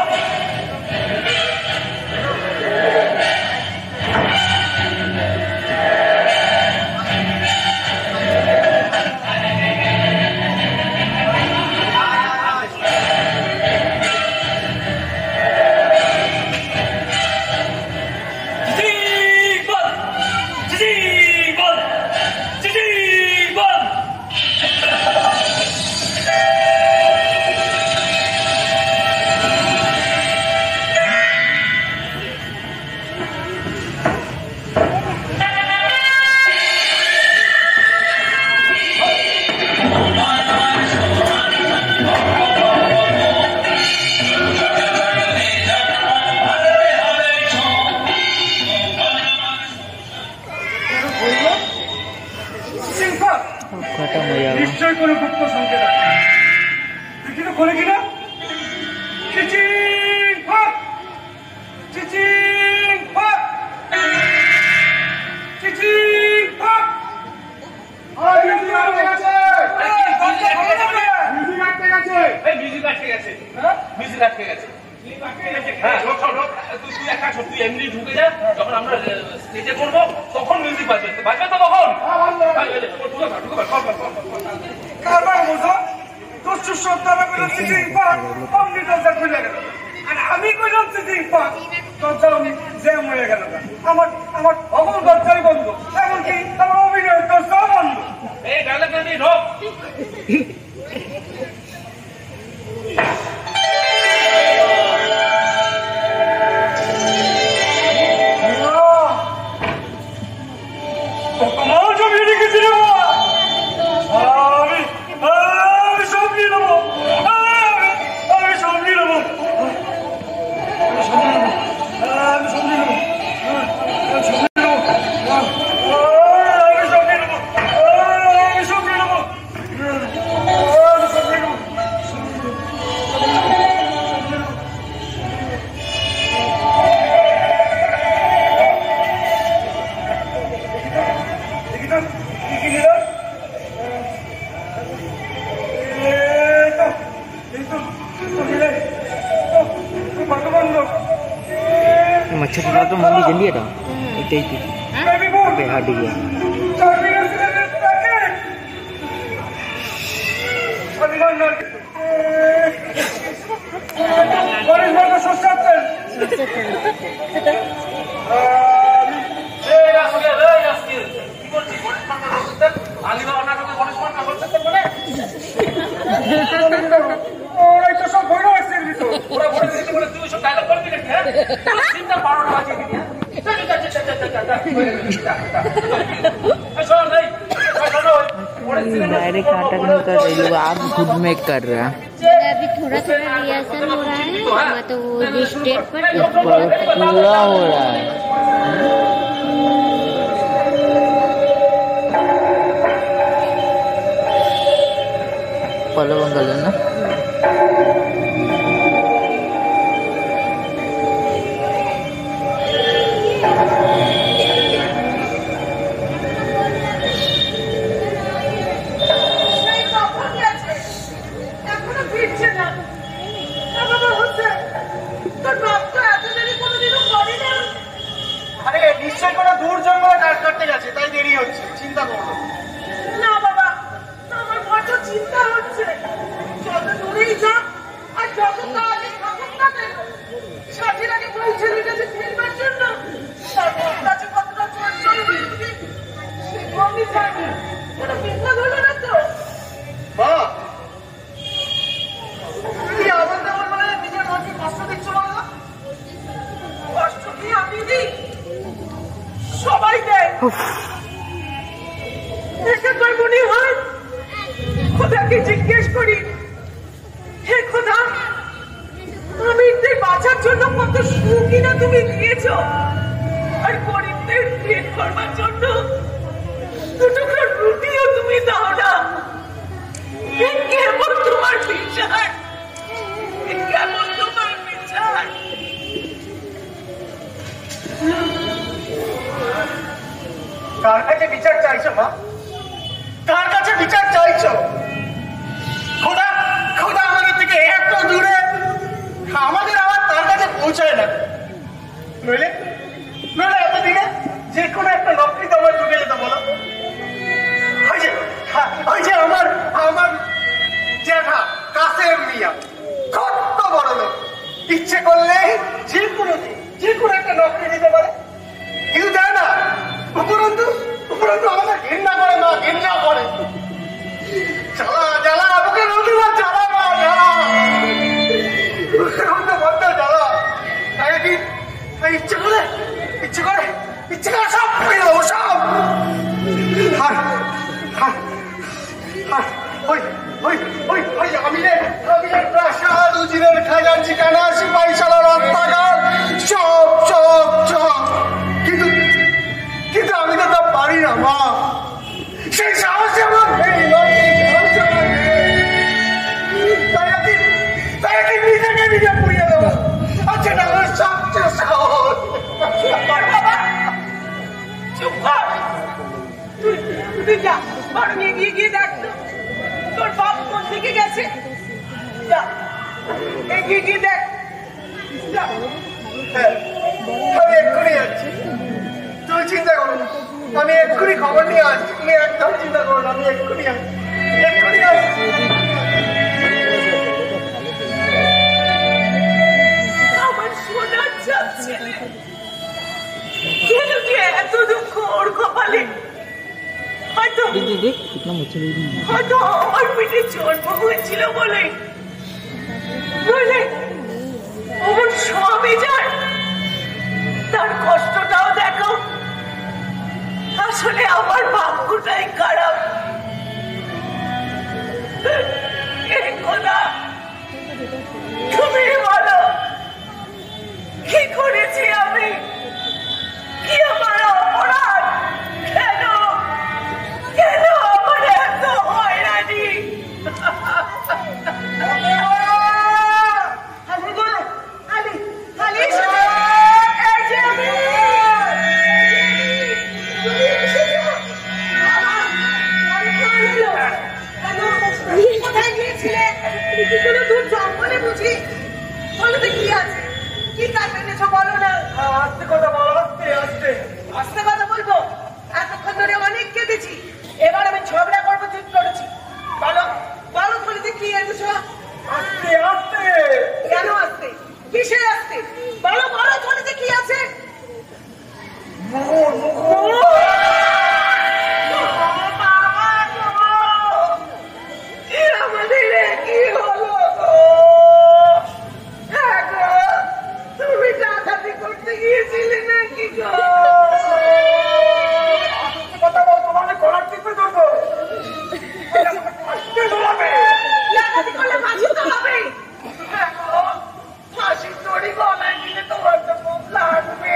নিশ্চয় কোনো গুপ্ত সংকেত আছে। দেখি তো খোলে কিনা। তুই এমনি ঢুকে যা, যখন আমরা স্টেজে করবো তখন মিউজিক বাজবে। বাজবে তো তখন আমি কইলাম জ্যাম হয়ে গেল। আমার সকল দরজাই বন্ধ, এমনকি আমার অভিনয় দরজাও বন্ধ। এই ডায়লগ ঢোক। मच्छर पड़ा तो मम्मी जल्दी हटाओ तेज तेज पे हट गया আলিবাবা নাটকে গণেশ মার্কা করতে মানে ওরাই তো সব ভয় আসছে দিত ওরা বলে দিতে বলে তুই সব ডায়লগ করবি নাকি হ্যাঁ তিনটা 12টা বাজিয়ে দিবি डायरेक्ट काटा नहीं कर रही वो आप खुद में कर रहा है अभी थोड़ा थोड़ा रिहर्सल हो रहा है तो वो जो स्टेट पर पूरा हो रहा है पलो बंगल है ना আরে নিশ্চয় কোনো দূর জঙ্গলে কাজ করতে গেছে তাই দেরি হচ্ছে চিন্তা করো না বাবা আমার বড় চিন্তা হচ্ছে যত দূরেই যা আর যত কাজে থাকুক না কেন সাথীর আগে পৌঁছে গেছে ফিরবার জন্য তার কাছে কতটা চোর চলবে আমি জানি কোনো বিপদ হলো না তো মা তুমি আবার তেমন মানে নিজের মাকে কষ্ট দিচ্ছ বলো কষ্ট কি আমি দিই সবাই দেয় দেখে তোর মনে হয় খোদাকে জিজ্ঞেস করি হে খোদা আমি বাঁচার জন্য কত সুখই না তুমি দিয়েছ আর গরিবদের পেট ভরবার জন্য দুটুকরো রুটিও তুমি দাও না কেমন তোমার বিচার কেমন তোমার বিচার কার কাছে বিচার চাইছো মা কার কাছে বিচার চাইছো খোদা খোদা আমাদের থেকে এত দূরে আমাদের আবার তার কাছে পৌঁছায় না নইলে নইলে এতদিনে যে কোনো একটা নকরি তো আমার ঢুকে যেত বলো ওই যে আমার আমার জ্যাঠা কাসেম মিয়া কত বড় লোক ইচ্ছে করলে যে কোনো একটা নকরি দিতে পারে কিন্তু দেয় না উপরন্তু আমাদের ঘৃণা করে মা ঘৃণা করে জ্বালা জ্বালা বুকে রোদে না জ্বালা মা জ্বালা বুকে রোদে বড্ড জ্বালা তাই কি ইচ্ছে করে সব পেয়ে দেবো সব আমিনের প্রাসাদ উজিরের খাজাঞ্চি কানা সিপাহী শালা রাস্তাঘাট সব কিন্তু আমি তো তা পারি না মা সেই সাহস আমার নেই তাই একদিন নিজে পুড়িয়ে দেবো আচ্ছা আমার সবচেয়ে সাহস চুপ কর তুই যা বরং এগিয়ে গিয়ে দেখ তোর বাপ কোন দিকে গেছে যা এগিয়ে গিয়ে দেখ যা আমি এক্ষুনি যাচ্ছি তুমি চিন্তা করো না আমি এক্ষুনি খবর নিয়ে আসছি তুমি একদম চিন্তা করো না আমি এক্ষুনি আসছি আমার সোনার চাপ ছেলে কেন কি এত দুঃখ ওর কপালে হয়তো আমার পেটে জন্ম হয়েছিল বলে আমার স্বামী যার তার কষ্টটাও দেখো আসলে আমার ভাগ্যটাই খারাপ খোদা তুমি বলো কি করেছি আমি কি আমার অপরাধ কেন আমার এত হয়রানি আলি এসে এনেছো বলো না। আস্তে কথা বলো, আস্তে আস্তে। আস্তে কথা বলবো? এতক্ষণ ধরে অনেক কেঁদেছি, এবার আমি ঝগড়া করবো ঠিক করেছি। বলো বলো থলিতে কি এনেছো? আস্তে আস্তে। কেন আসতে? কিসে আসতে? বলো বলো থলিতে কি আছে? আমাদের কি হলো গো? হ্যাঁ গো, তুমি ডাকাতি করতে গিয়েছিলে নাকি গো? কথা বল, তোমাকে গলার টিপে ধরবো। আস্তে দৌড়াবে। ডাকাতি করলে ফাঁসি তো হবে। হ্যাঁ গো, ফাঁসির দড়ি গলায় নিলে তোমার তো খুব লাগবে।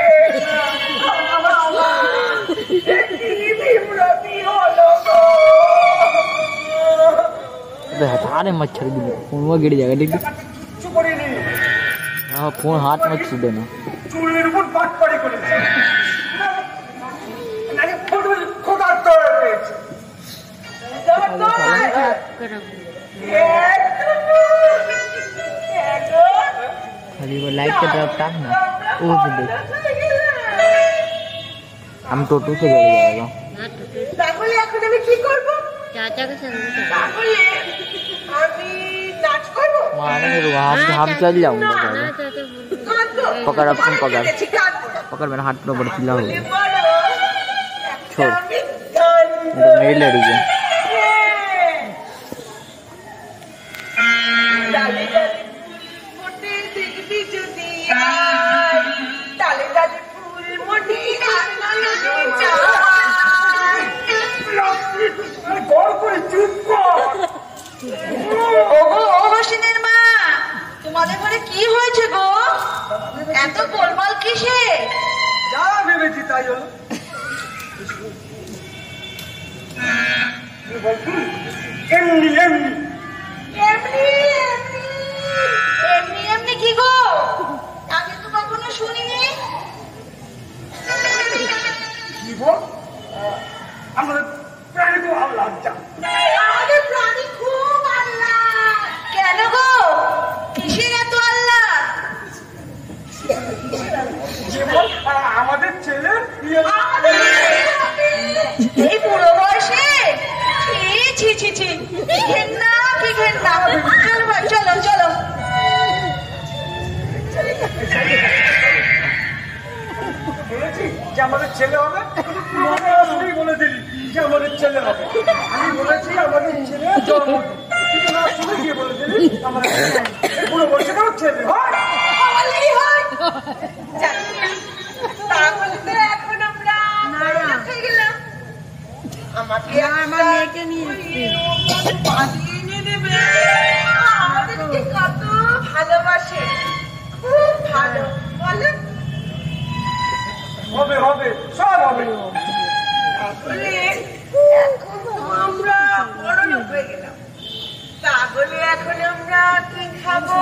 কি বিভ্রান্তি হলো গো। हटाने मच्छर भी फोन वो गिर जाएगा ठीक है। কিচ্ছু করিনি। हाँ फोन हाथ मत छू देना। চুলের উপর বাট পাড়ি করেছে। নাকি খোদার তরে পেয়েছে। खाली वो लाइट की तरफ ताक ना वो भी देख। हम टोटो से चले जाएगा। তাহলে এখন আমি কি করবো? चाचा के संग তাহলে আমি নাচ করবো? माने मेरे हम चल जाऊंगा ना पहले। चाचा बोल কাঁদবো? पकड़ अपन पकड़ দেখছি কাঁদবো না। पकड़ मेरा हाथ पूरा बड़ा चिल्ला हो বলে गया। বলো, छोड़। আমি গান तो मेरी लड़ी है। ডালে ডালে মোটে দেখবি যদি আয়, ডালে ডালে ফুল মোটে গড় করে চুপ কর। ওগো ও রশিদের মা, তোমাদের ঘরে কি হয়েছে গো? এত গোলমাল কিসে? যা ভেবেছি তাই হলো। এমনি এমনি এমনি এমনি এমনি কি গো? আগে তো কখনো শুনিনি। কি বল? আমাদের প্রাণী তো ভালো লাগছে। আমাদের প্রাণী খুব আল্লাহ। কেন গো? কিসের এত আল্লাহ? যেমন আমাদের ছেলে এই বুড়ো বয়সে ছি ছি ছি, কি ঘেন্না কি ঘেন্না। চলো ভাই, চলো চলো। বলেছি যে আমাদের ছেলে হবে, আসলেই বলে দিলি যে আমাদের ছেলে হবে। আমি বলেছি আমাদের ছেলে জন্ম কিন্তু না শুনে গিয়ে বলে দিলি আমাদের পুরো বসে কেন ছেলে হয়। হলেই হয়। যাক, তাহলে তো এখন আমরা বড় লোক হয়ে গেলাম। আমাকে আমার মেয়েকে নিয়ে বাঁধিয়ে এনে দেবে। আমাদেরকে কত ভালোবাসে, খুব ভালো। বলো হবে হবে সব হবে। তাহলে এখন তো আমরা বড় লোক হয়ে গেলাম, তাহলে এখন আমরা কি খাবো?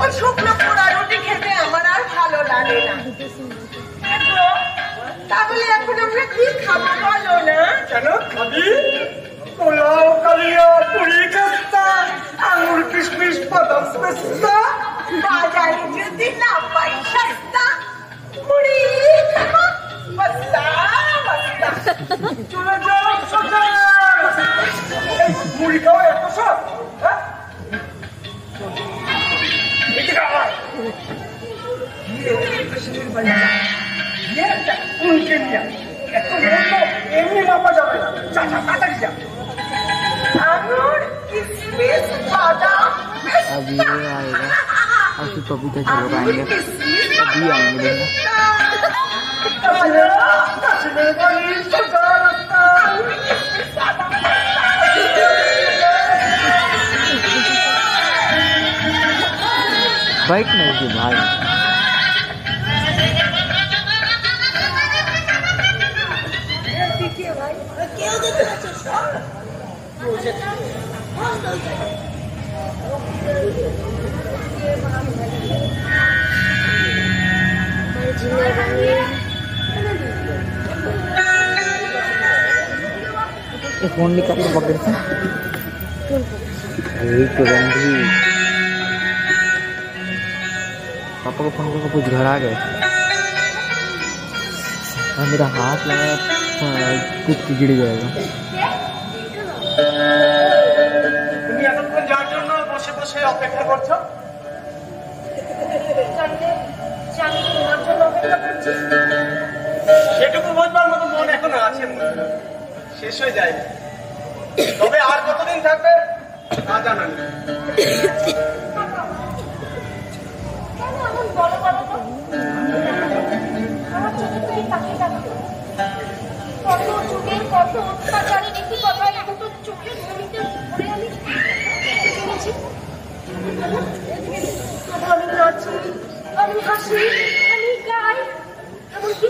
ওই শুকনো পোড়া রুটি খেতে আমার আর ভালো লাগে না। দেখো, তাহলে এখন আমরা কি খাবো বলো না? কেন খাবি? পোলাও কালিয়া পুরি খাস্তা আঙুর কিশমিশ বাদাম পেস্তা। বাজারে যদি না পাই সস্তা, মুড়ি খাবো বস্তা বস্তা। চলে যাও সোজা। এই মুড়ি খাওয়া এত সব? হ্যাঁ? এদিকে আয়। একটা উনকে নিয়ে এত বললো এমনি মাপা যাবে না। যা যা তাড়াতাড়ি যা। আঙুর কিশমিশ বাদাম अभी ये आएगा और फिर पपीता चलो आएंगे अभी आएंगे देखना। बैठ नहीं थी भाई। फोन निकाल के पकड़ से तो बंदी पापा को फोन करके कुछ घर आ गए और मेरा हाथ लगा कुछ गिर जाएगा। তুমি এতক্ষণ যার জন্য বসে বসে অপেক্ষা করছো? আমি তোমার জন্য অপেক্ষা করছি। সেটুকু বুঝবার মতো মন এখনো আছে, শেষ হয়ে যায়। তবে আর কতদিন থাকবে তা জানা নেই। কেন এমন বলো বলো তো? আমার চোখে তুমি তাকিয়ে থাকো। কত যুগের কত অত্যাচারী দেখি কথায় দুটো চোখের ভূমিতে পড়ে আমি শুনেছি। আমি নাচি, আমি হাসি, আমি গাই, এমনকি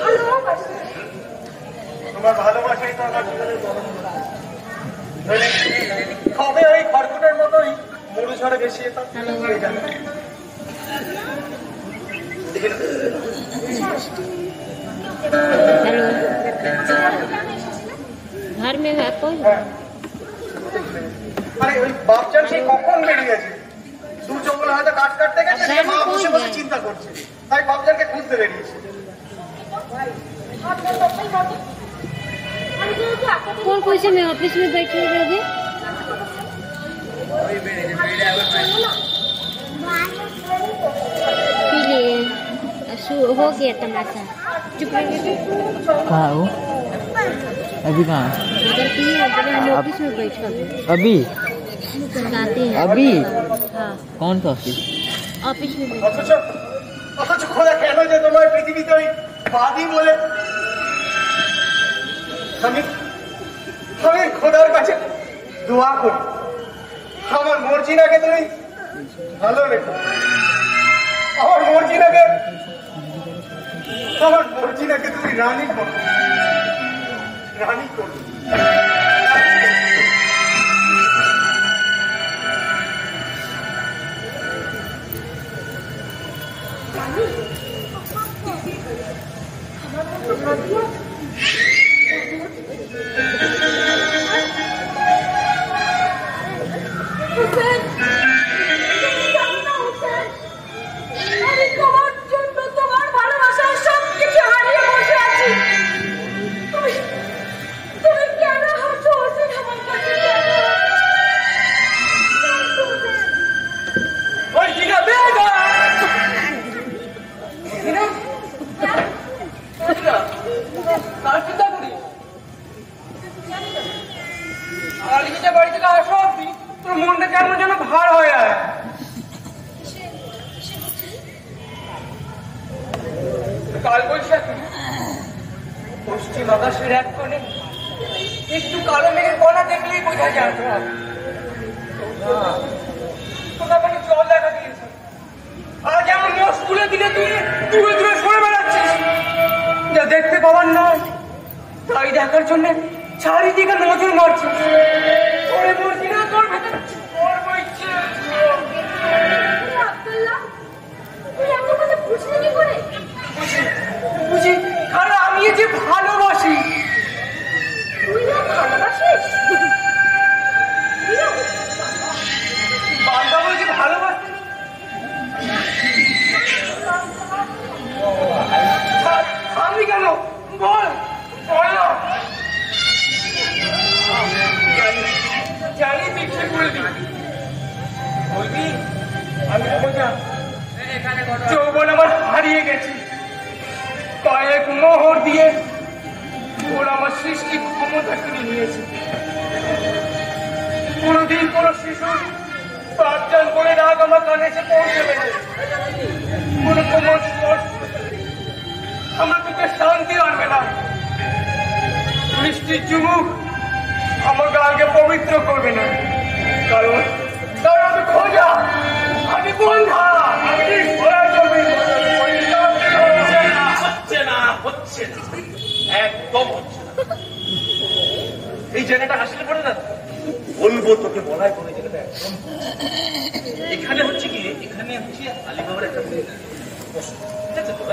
ভালোবাসি। তোমার ভালোবাসাই তো আমার জীবনের বড়। কবে ওই খড়কুটের মতোই মরু ঝড়ে বেশি জানে। हेलो घर में है कौन? আরে ওই বাপজান সেই কখন বেরিয়েছে? দু জঙ্গল হয়তো কাট কাটতে গেছে, মা বসে বসে চিন্তা করছে, তাই বাপজানকে খুঁজতে বেরিয়েছে। कौन कोई से मैं ऑफिस में बैठी हूँ अभी? पीले हो गया तमाशा। चुप रहिए। कहाँ हो? अभी कहाँ? उधर पिए हम ऑफिस में बैठे हैं। अभी गाते हैं अभी? हाँ कौन सा ऑफिस? ऑफिस में बैठे। অথচ খোদা কেন যে তোমার পৃথিবীতে ওই বাদী বলে? আমি খোদার কাছে দোয়া করি আমার মর্জিনাকে তুমি ভালো রেখো। আমার মর্জিনাকে তুমি রানী করো, রানী করো। কাল বৈশাখী পশ্চিম আকাশের এক কোণে একটু কালো মেঘের কণা দেখলেই বোঝা যায় কোথাখানে জল দেখা দিয়েছে। আর যেমন স্কুলে দিলে তুই দূরে দূরে সরে বেড়াচ্ছিস, যা দেখতে পাওয়ার নয় তাই দেখার জন্য চারিদিকে নজর মারছিস। তোরে বলছি না তোর ভেতর করবো ইচ্ছে। বুঝি কারণ আমি যে ভালোবাসি। বান্দা বলে যে ভালোবাসি, আমি কেন বল বল না। জানি ইচ্ছে করে দিই বলবি আমি বোঝা যৌবন আমার হারিয়ে গেছি। কয়েক মোহর দিয়ে ওর আমার সৃষ্টি ক্ষমতা কিনে নিয়েছে। কোনদিন কোন শিশু প্রার্থন করে রাগ আমার কানে এসে পৌঁছবে না। কোন কোমল স্পর্শ আমার তোকে শান্তি আনবে না। বৃষ্টির চুমুক আমার গাকে পবিত্র করবে না। কারণ আমি খোঁজা, আমি বন্ধা, আমি হচ্ছে না, একদম হচ্ছে না। এই জায়গাটা আসলে পরে না বলবো তোকে, বলায় কোনো জায়গাটা একদম এখানে হচ্ছে কি, এখানে হচ্ছে আলিবাবার একটা ঠিক আছে তো,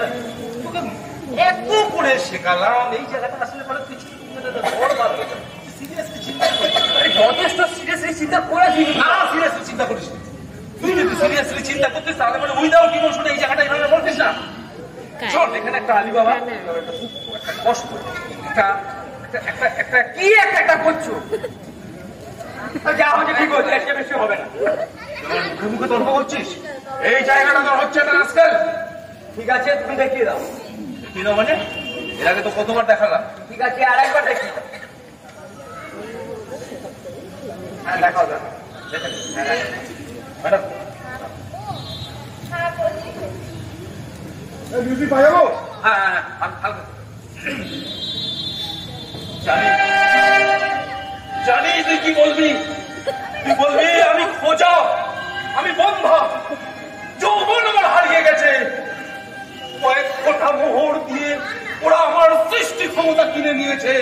তোকে এত করে শেখালাম, এই জায়গাটা আসলে পরে তুই সিরিয়াসলি চিন্তা করিস। যথেষ্ট সিরিয়াসলি চিন্তা করেছি। না সিরিয়াসলি চিন্তা করিস, তুই যদি সিরিয়াসলি চিন্তা করতিস তাহলে মানে উইদাউট ইমোশনে এই জায়গাটা এভাবে বলতিস না। চল এখানে একটা আলিবাবা একটা কষ্ট একটা কি একটা করছো, যা হচ্ছে ঠিক হচ্ছে, এসে বেশি হবে না। মুখে মুখে তর্ক করছিস, এই জায়গাটা তো হচ্ছে না আজকাল। ঠিক আছে তুমি দেখিয়ে দাও। কি না মানে এর আগে তো কতবার দেখালাম। ঠিক আছে আর একবার দেখিয়ে দাও। হ্যাঁ দেখাও দাও ম্যাডাম। বিউটি পাই যাবো? হ্যাঁ জানি তুই কি বলবি। তুই বলবি আমি খোঁজা, আমি বন্ধ, যৌবন আমার হারিয়ে গেছে। কয়েক ফোঁটা মোহর দিয়ে ওরা আমার সৃষ্টি ক্ষমতা কিনে নিয়েছে।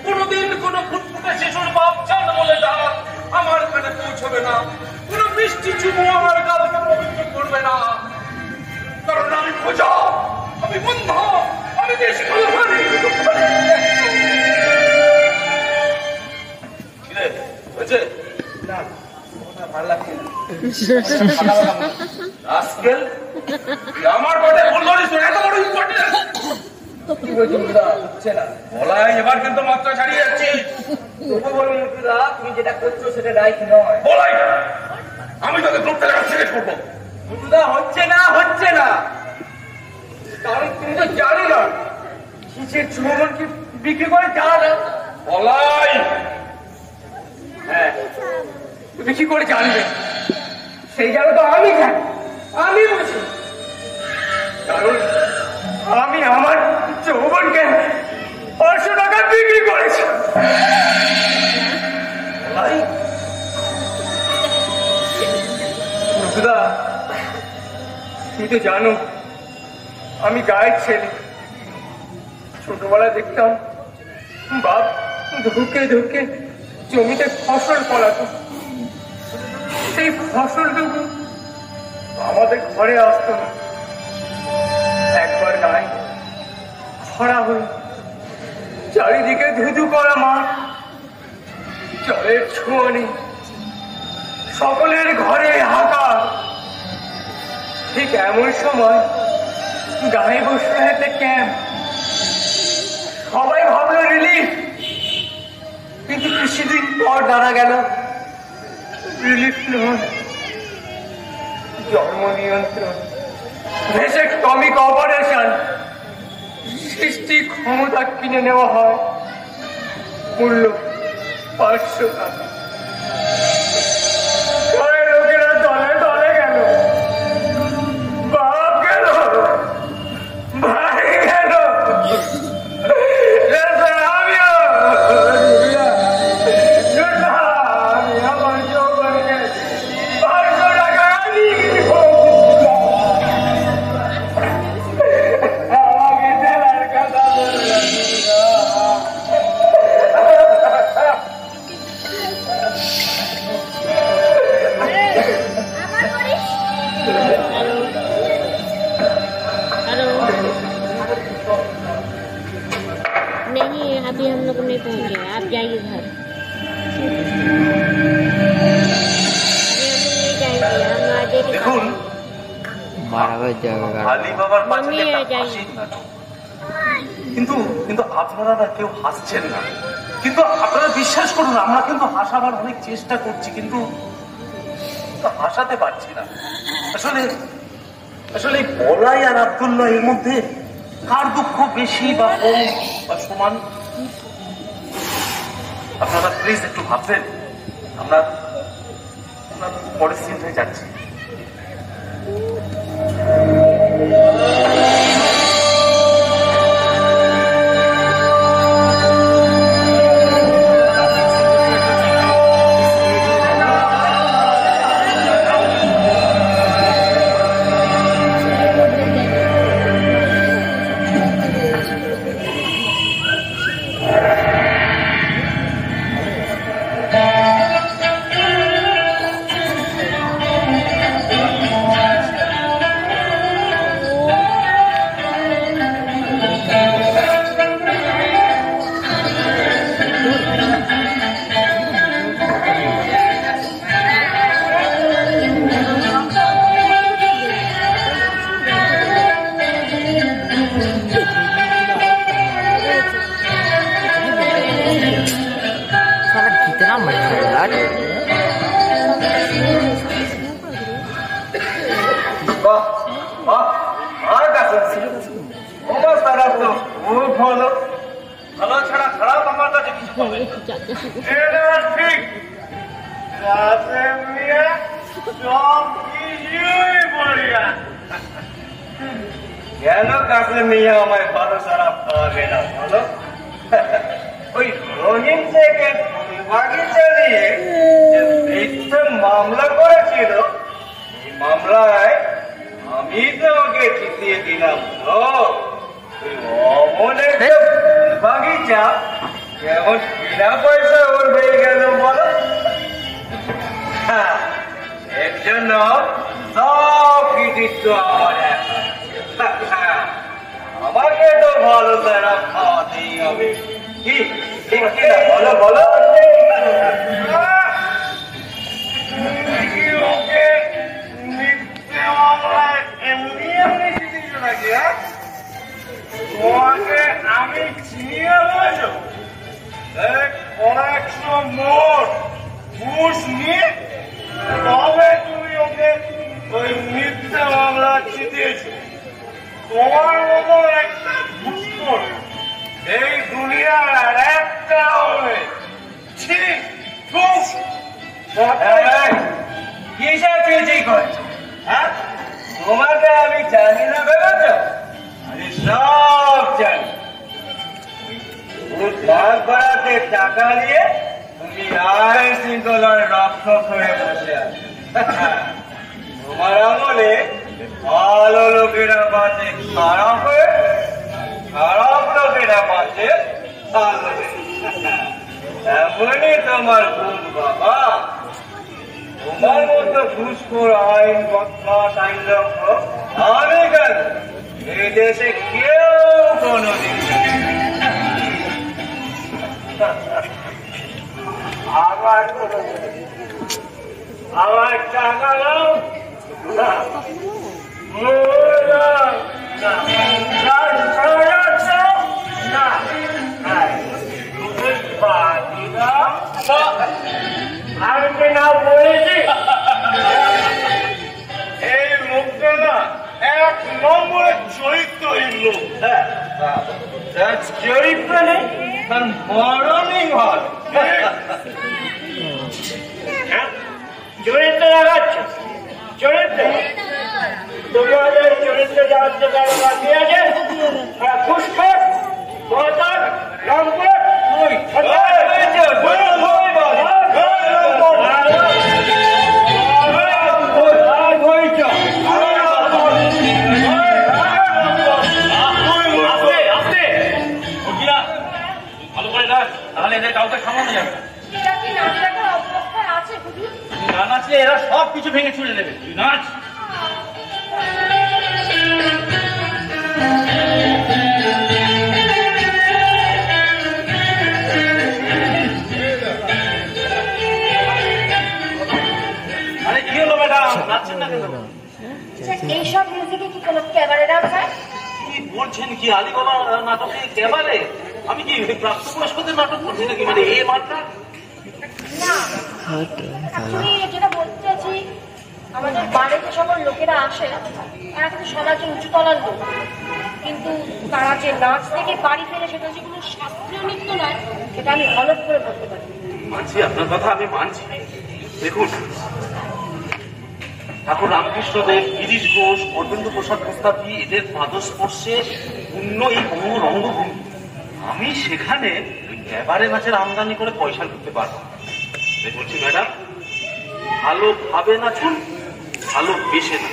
কোনোদিন কোনো ফুটফুটে শিশুর বাপ চান বলে ডাক আমার কানে পৌঁছবে না। কোন মিষ্টি চুমু আমার গালকে পবিত্র করবে না। কারণ আমি খোঁজা, আমি বন্ধ, আমি দেশ হয়েছে না ভালো লাগছে আজকাল আমার কথায় বললো এত বড় ইম্পর্টেন্ট কি বলছো মুকুদা? হচ্ছে না বলাই, এবার কিন্তু মাত্রা ছাড়িয়ে যাচ্ছি। তবু বলুন মুকুদা, তুমি যেটা করছো সেটা রাইট নয়। বলাই আমি তোকে গ্রুপ থেকে সিলেক্ট করবো। মুকুদা হচ্ছে না কারণ তুমি তো জানো না কিসের যৌবন কি বিক্রি করে জানো না। বলাই হ্যাঁ তুমি কি করে জানবে? সেই জায়গা তো আমি জানি, আমি বুঝি। কারণ আমি আমার যৌবনকে 500 টাকা বিক্রি করেছি। বলাই মুকুদা তুমি তো জানো আমি গায়ের ছেলে। ছোটবেলায় দেখতাম বাপ ধুকে ধুকে জমিতে ফসল ফলাতো, সেই ফসলটুকু আমাদের ঘরে আসতো না। একবার গায়ে খরা হয়ে চারিদিকে ধুধু করা মাঠ, জলের ছোঁয়া নেই, সকলের ঘরে হাহাকার। ঠিক এমন সময় গায়ে বসে একটা ক্যাম্প, সবাই ভাবলো রিলিফ, কিন্তু কিছুদিন পর জানা গেল রিলিফ নয়, জন্ম নিয়ন্ত্রণ, ভেসেক্টমিক অপারেশন। সৃষ্টি ক্ষমতা কিনে নেওয়া হয়, মূল্য 500 টাকা। লোকেরা দলে দলে গেল, বাপ গেল, ভাই গেল, नहीं अभी हम लोग नहीं पहुंचे, आप जाइए घर। अभी हम लोग नहीं जाएंगे, हम आधे के দেখুন 12 बज जाएगा। আলী বাবার পাশে मम्मी একটা जाइए। হাসির নাটক। কিন্তু আপনারা না কেউ হাসছেন না। কিন্তু আপনারা বিশ্বাস করুন, আমরা কিন্তু হাসাবার অনেক চেষ্টা করছি, কিন্তু হাসাতে পারছি না। আসলে বলাই আর আব্দুল্লাহ এর মধ্যে কার দুঃখ বেশি বা কম বা সমান? আপনারা প্লিজ একটু ভাববেন। আমরা পরের সিনটায় যাচ্ছি। অবস্থাটা তো খুব ভালো। ভালো ছাড়া খারাপ আমার কাছে কিছু পাবে না। এটা ঠিক। কাসেম মিয়া সব কিছুই বলিয়া কেন কাসেম মিয়া আমায় ভালো ছাড়া পাবে না বলো? ওই রঙিন থেকে বাগিচা নিয়ে যে মামলা করেছিল, এই মামলায় আমি তো ওকে জিতিয়ে দিলাম। তো অমনের বাগিচা কেমন বিনা পয়সা ওর হয়ে গেল বলো? এর জন্য সব কৃতিত্ব আমার। আমাকে তো ভালো তারা খাওয়াতেই হবে। কি ঠিক কিনা বলো বলো? ওকে মিথ্যে মামলায় এমনি এমনি জিতিস নাকি? তোমাকে আমি চিনিয়ে বলেছ কয়েকশো মোট ঘুষ নিয়ে তবে তুমি ওকে ওই মিথ্যে মামলা জিতিয়েছ। তোমার মতো একটা ঘুষখোর এই দুনিয়ার আর একটা হবে। তোমাকে আমি জানি না ভেবেছ? আমি সব জানি। বাড়াতে টাকা নিয়ে তুমি আইন শৃঙ্খলার রক্ষক হয়ে বসে আছো। তোমার আমলে ভালো লোকেরা বাঁচে খারাপ হয়ে, খারাপ লোকেরা বাঁচে ভালো হয়ে। এমনই তোমার গুণ বাবা। তোমার মতো ঘুষখোর আইন বদমাশ আইন রক্ষক আমি কেন, এই দেশে কেউ কোনদিন আমার টাকা নাও আমি না বলেছি এই লোকটা না এক নম্বরের চরিত্রহীন লোক। চরিত্র নেই তার মরণই হয়। চরিত্র লাগাচ্ছ চরিত্র, তোমাদের চরিত্র যাচ্ছে কারো বাকি আছে? ঘুষখোর মহাতার রংপুর কাউকে সামানো যাবে না। নাচলে এরা সব কিছু ভেঙে ছুড়ে নেবে। তুই নাচ। আরে কি হলো ম্যাডাম, নাচছেন না কেন? এইসব মিউজিকে কি কোনো ক্যাবারে ডান্স হয়? কি বলছেন? কি আলিগোলা নাটকে ক্যাবারে? আমি কি প্রাপ্তবয়স্কদের নাটক করছি নাকি? মানে এ মাত্রা না, আমি যেটা বলতে চাইছি, আমাদের বাড়িতে সকল লোকেরা আসে, তারা কিন্তু সমাজে উঁচু তলার লোক, কিন্তু তারা যে নাচ থেকে বাড়ি ফেলে সেটা যেগুলো শাস্ত্রীয় নৃত্য নয়, সেটা আমি হলফ করে বলতে পারি। মানছি, আপনার কথা আমি মানছি। দেখুন, ঠাকুর রামকৃষ্ণ দেব, গিরিশ ঘোষ, অরবিন্দ প্রসাদ প্রস্তাবী, এদের পাদস্পর্শে পূর্ণ এই বহু রঙ্গভূমি। আমি সেখানে ওই ক্যাবারে নাচের আমদানি করে পয়সা করতে পারবো। বলছি ম্যাডাম, ভালোভাবে নাচুন, ভালো বেশে না।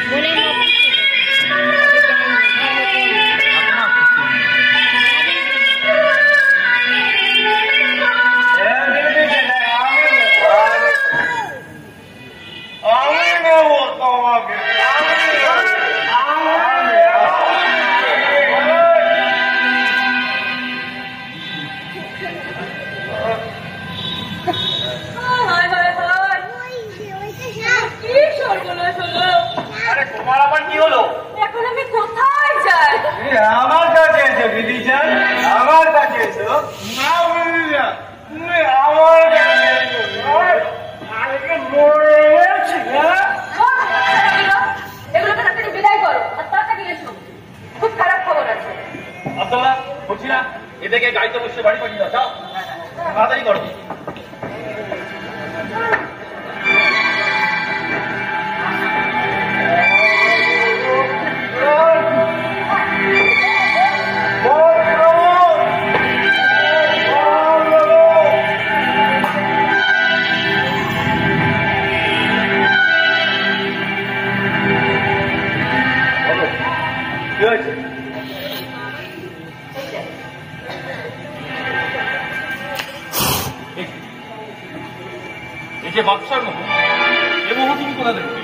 बोले থেকে গাড়িতে বসে বাড়ি পাঠিয়ে দাও, যাও তাড়াতাড়ি করো। এই যে বাক্সার মোহ, এ মোহ তুমি কোথা দেখবে?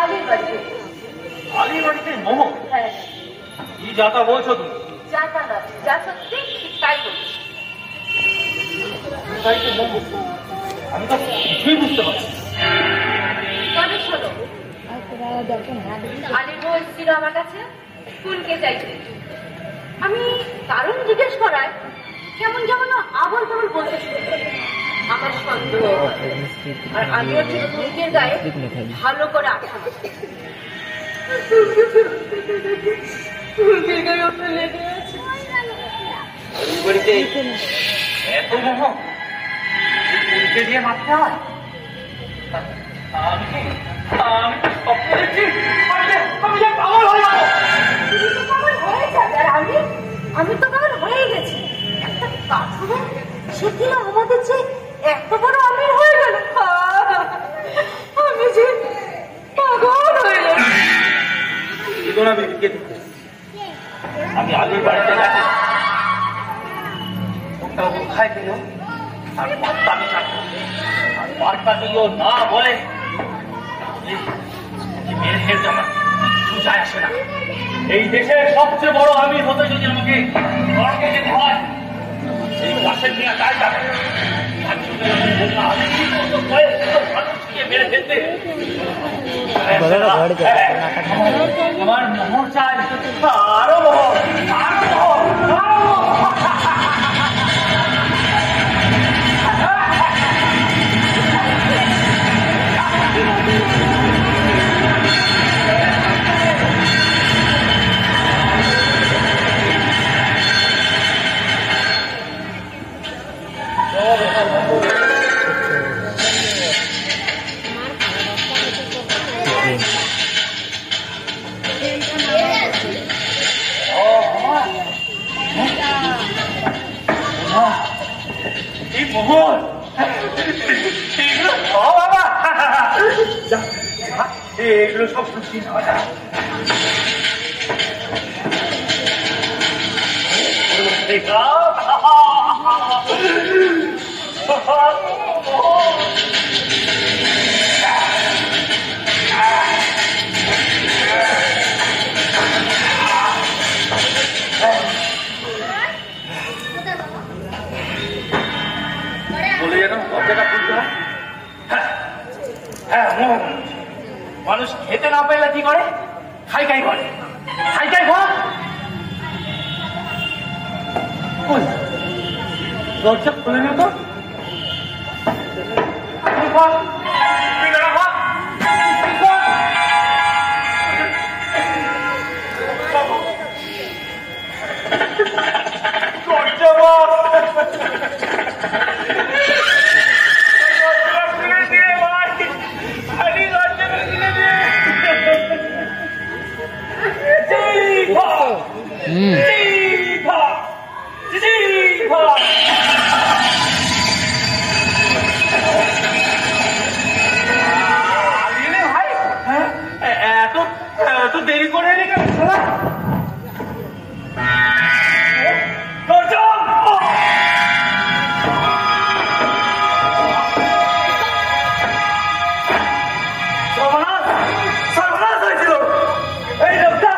আলির বাড়িতে। আলির বাড়িতে মোহ? হ্যাঁ। কি যাতা বলছো তুমি? যাতা না, যা সত্যি তাই বলছি। তাই তো মোহ, আমি তো কিছুই বুঝতে পারছি। তবে শোনো, আলির বউ এসেছিল আমার কাছে ফুলকে চাইতে। আমি কারণ জিজ্ঞেস করায় কেমন যেমন আবল তাবল বলতে শুরু করে। আমার সন্দেহ আর আমি হচ্ছে ফুলকের গায়ে ভালো করে আঠা ফুলকের গায়ে ওটা লেগে আছে। এত মোহ ফুলকে দিয়ে মারতে হয়? আমি স্বপ্ন দেখছি, আমি যে পাগল হয়ে যাবো। তুমি তো পাগল হয়ে যাবে, আর আমি তো পাগল হয়ে গেছি। একটা কাজ হবে, সেদিন আমাদের যে এত বড় আমির হয়ে গেল, আমি যে পাগল হয়ে গেল। আমি আলির বাড়িতে যাচ্ছি, ওটা কোথায় পেল আর কত আমি চাকরি আর পাল্টা যদিও না বলে মেয়ের হেলতে আমার কিছু যায় আসে না। এই দেশের সবচেয়ে বড় আমির হতে যদি আমাকে নরকে যেতে হয়, এই পাশের মেয়ে তাই যাবে। মেরে ফেলতে আমার মোহর চাই, আরো মোহর, আরো মোহর, আরো মোহর। মোহন ও বাবা, এগুলো সব সুস্থি নেওয়া যায়। বলে যেন দরজাটা খুলতে হয়। হ্যাঁ, মানুষ খেতে না পেলে কি করে? খাই খাই করে, খাই খাই ঘর। দরজা খুলে নে তো। এত দেরি করে এলি কেন? সর্বনাশ হয়েছিল। এই লোকটা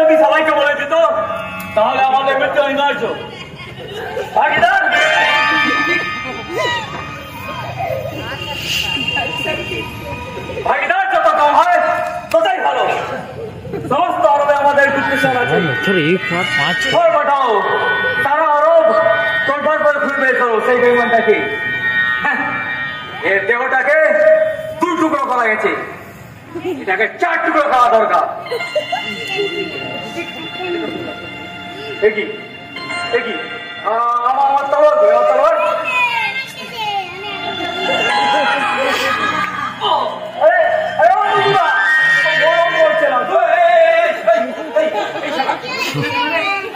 যদি সবাইকে বলে দিত তাহলে আমাদের মৃত্যু অনিবার্য। ভাগিদার ভাগিদার যত কম হয় ততই ভালো। সমস্ত আরবে আমাদের গুপ্তচর আছে, পাঠাও। তারা আরব তোলবার করে খুঁজে বের করো সেই বেঈমানটাকে। এর দেহটাকে দুই টুকরো করা গেছে, এটাকে 4 টুকরো খাওয়া দরকার। দেখি দেখি আমার তলোয়ার দে, তলোয়ার।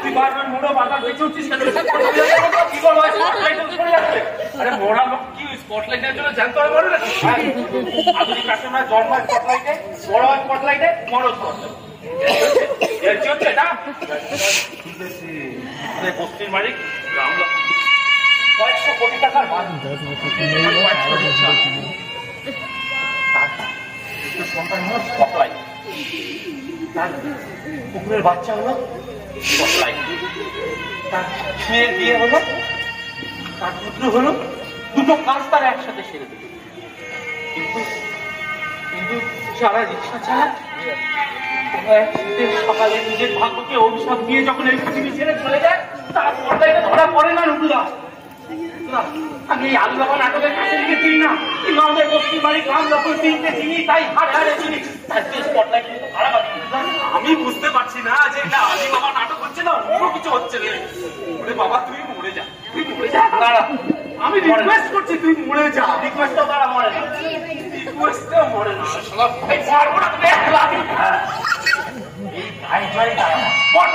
তুই বারবার মোড়া বাজার বেঁচে উঠছিস কেন? কি করবো? আরে মোড়া কি স্পটলাইটের জন্য জ্যান্ত হয়ে মরে নাকি? আধুনিক কাস্টমার জন্ম স্পটলাইটে, বড় স্পটলাইটে, বড় স্পটলাইট। এর কি হচ্ছে এটা? বস্তির মালিক কয়েকশো কোটি টাকার মালিক, সন্তান হলো স্পটলাইট, তার কুকুরের বাচ্চা হলো স্পটলাইট, তার মেয়ের বিয়ে হলো, তার পুত্র হলো, দুটো কাজ তারা একসাথে সেরে দিল। কিন্তু যারা রিক্সা চালায় সকালে নিজের ভাগ্যকে অভিশাপ দিয়ে যখন এই পৃথিবী ছেড়ে চলে যায়, তারা স্পটলাইটে ধরা পড়ে না। রুটুদা, আমি এই আলু বাবা নাটকের কাছে দিকে চিনি না, কিন্তু আমাদের বস্তির মালিক রাম যখন চিনতে চিনি, তাই হাড়ে হাড়ে চিনি, তাই স্পটলাইট কিন্তু ভাড়া পাচ্ছি। আমি বুঝতে পারছি না যে এটা আলু বাবা নাটক হচ্ছে না অন্য কিছু হচ্ছে না। ওরে বাবা তুই মরে যা, তুই মরে যা। দাঁড়া, আমি রিকোয়েস্ট করছি তুই মরে যা। রিকোয়েস্টও তারা মরে না, রিকোয়েস্টও মরে না। এই পারবো না তুমি একলা। এই ভাই ভাই দাঁড়া পড়।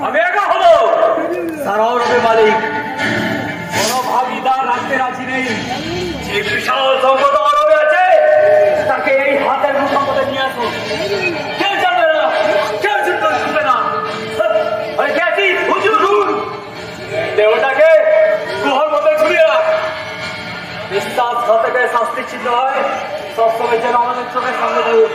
আমি একা হলো সারা অরবের মালিক, কোন ভাগিদার রাখতে রাজি নেই। যে বিশাল সম্পদ অরবে আছে তাকে এই হাতের সম্পদে নিয়ে আসো। কেউ যাবে না, কেউ যুদ্ধ শুনবে না। হুজুর দেহটাকে গুহার মধ্যে ঘুরিয়ে রাখ। বিশ্বাস ঘটে শাস্তি চিহ্ন হয়, সবসময় যেন আমাদের চোখের সামনে থাকুক।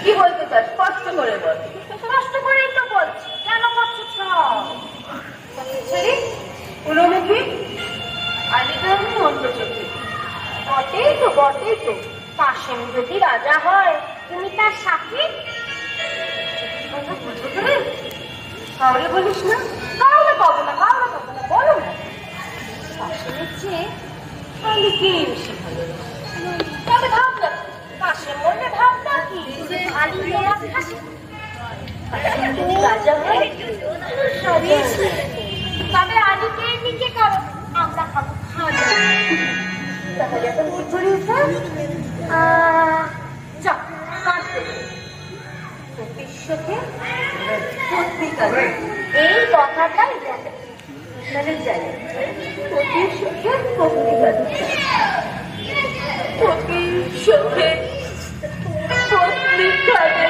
কি বলতে চাস? কষ্ট করে বল। কষ্ট করেই তো বলছি, কেন করছিস? উলুমুখী আলিতে আমি অন্য চোখে। বটেই তো, বটেই তো। কাশেম যদি রাজা হয়, তুমি তার সাথী। তাহলে বলিস না, তাহলে পাবো না, তাহলে পাবো না, বলো না। কাশেমের চেয়ে আলিকেই বেশি ভালো। তবে ভাবনা কাশেম বললে ভাবনা কি? আলি দেওয়া খাসি যদি রাজা হয়, তবে আলিকে নিচে করো, আমরা খাবো খাজা। তাহলে এখন কি করি? চল কাটতে ভবিষ্যতে সত্যিকারে এই কথাটাই জানে, মানে জানি ভবিষ্যতে সত্যিকারে ভবিষ্যতে সত্যিকারে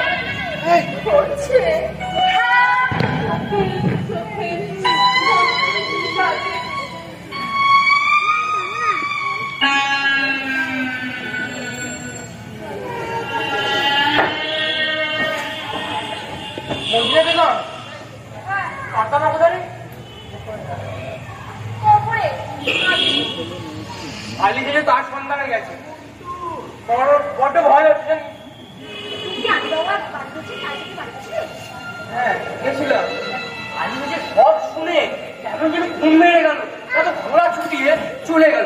হচ্ছে। মন্দিরে গেলাম কাটানা কোথায়? আলি থেকে তার সন্ধানে গেছে। বড্ড ভয় হচ্ছে। হ্যাঁ গেছিলাম। আলি যে সব শুনে এখন যেন ঘুম মেরে গেল, এত ঘোড়া ছুটিয়ে চলে গেল।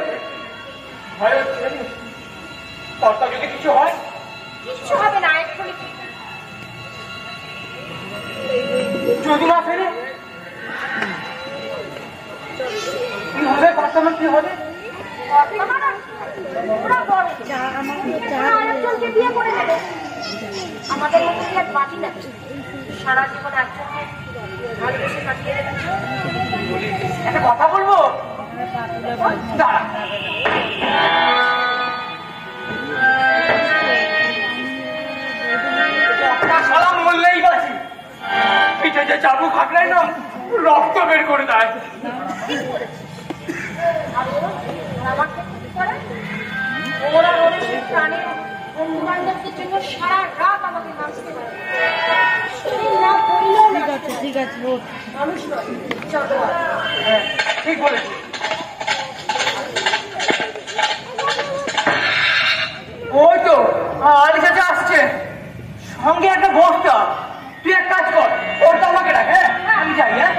ভয় হচ্ছে কর্তা যদি কিছু হয়, কিচ্ছু হবে না, এক্ষুনি যদি না ফেরে কি হবে? কর্তামা কি হবে? আরেকজনকে বিয়ে করে নেবে। আমাদের মধ্যে কি আর বাকি না? সারা জীবন একজনকে ভালোবেসে কাটিয়ে দেবে। একটা কথা বলবো, দাঁড়া। শালা মরলেই বাঁচি, পিঠে যে চাবুক হাঁকড়ায় না রক্ত বের করে দেয়। ওরা ওরা সেই প্রাণের বন্ধু বান্ধবদের জন্য সারা রাত আমাকে নাচতে পারে। ঠিক আছে মানুষ নয়, চলো। হ্যাঁ ঠিক বলেছি। ওই তো আলি চাচা আসছে, সঙ্গে একটা বস্তা। তুই এক কাজ কর, ওরটা আমাকে রাখ। হ্যাঁ আমি যাই। হ্যাঁ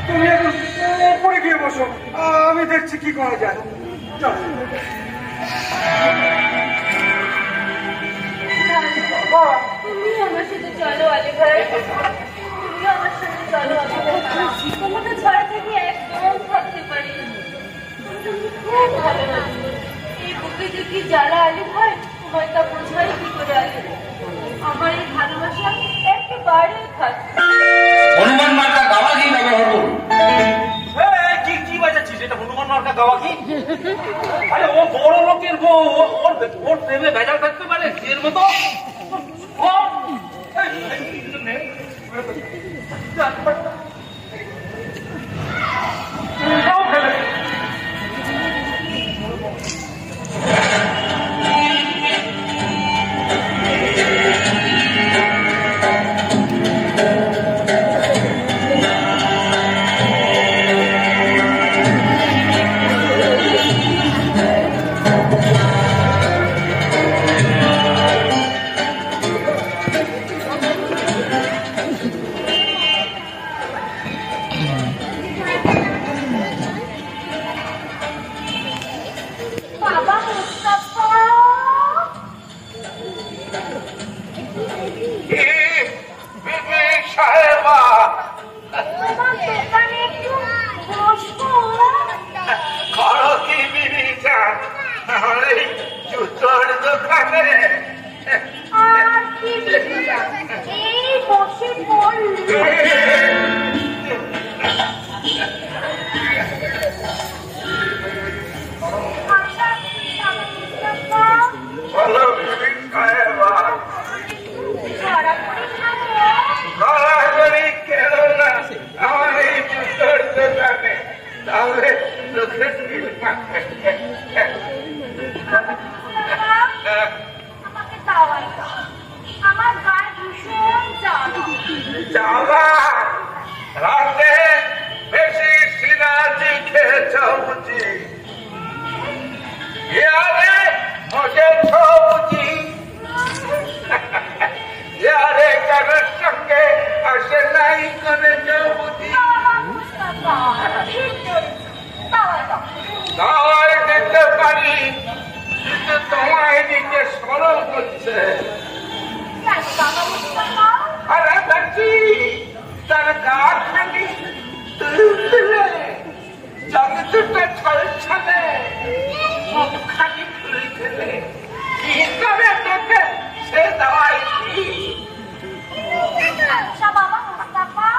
তুমি এখন উপরে গিয়ে বসো, আমি দেখছি কি করা যায়। তুমি আমার সাথে চলো আলী ভাই, তুমি আমার সাথে চলো আলী ভাই। তোমাকে ছাড়া থেকে একদম থাকতে পারি, তুমি খুব ভালোবাসি। এই বুকে যে কি জ্বালা আলী ভাই, তোমায় তা বোঝাই কি করে আলী। আমার এই ভালোবাসা একেবারে থাকবে। হনুমান মার্কা গাওয়া কি ব্যবহার করুন? কি বাজাচ্ছিস? এটা হনুমান মার্কা গাওয়া কি? আরে ও বড় লোকের বউ, ওর প্রেমে ভেজাল থাকতে পারে এর মতো? Hello. আমাকে দাওয়াই দাও, আমার গায়ে ভীষণ জ্বালা। জ্বালা রাতে বেশি সিনাজি খেয়েছ বুঝি? ইয়ারে মজেছ বুঝি? ইয়ারে কারোর সঙ্গে আসে নাই করেছ বুঝি? দাওয়াই দিতে পারি, কিন্তু তোমায় দিতে সরল হচ্ছে। আরে দেখি তার গা খালি তুলে জমি দুটো ছলছলে মুখ খালি খুলে গেলে কি করে তোকে সে দাওয়াই কি? আচ্ছা বাবা মুস্তাফা,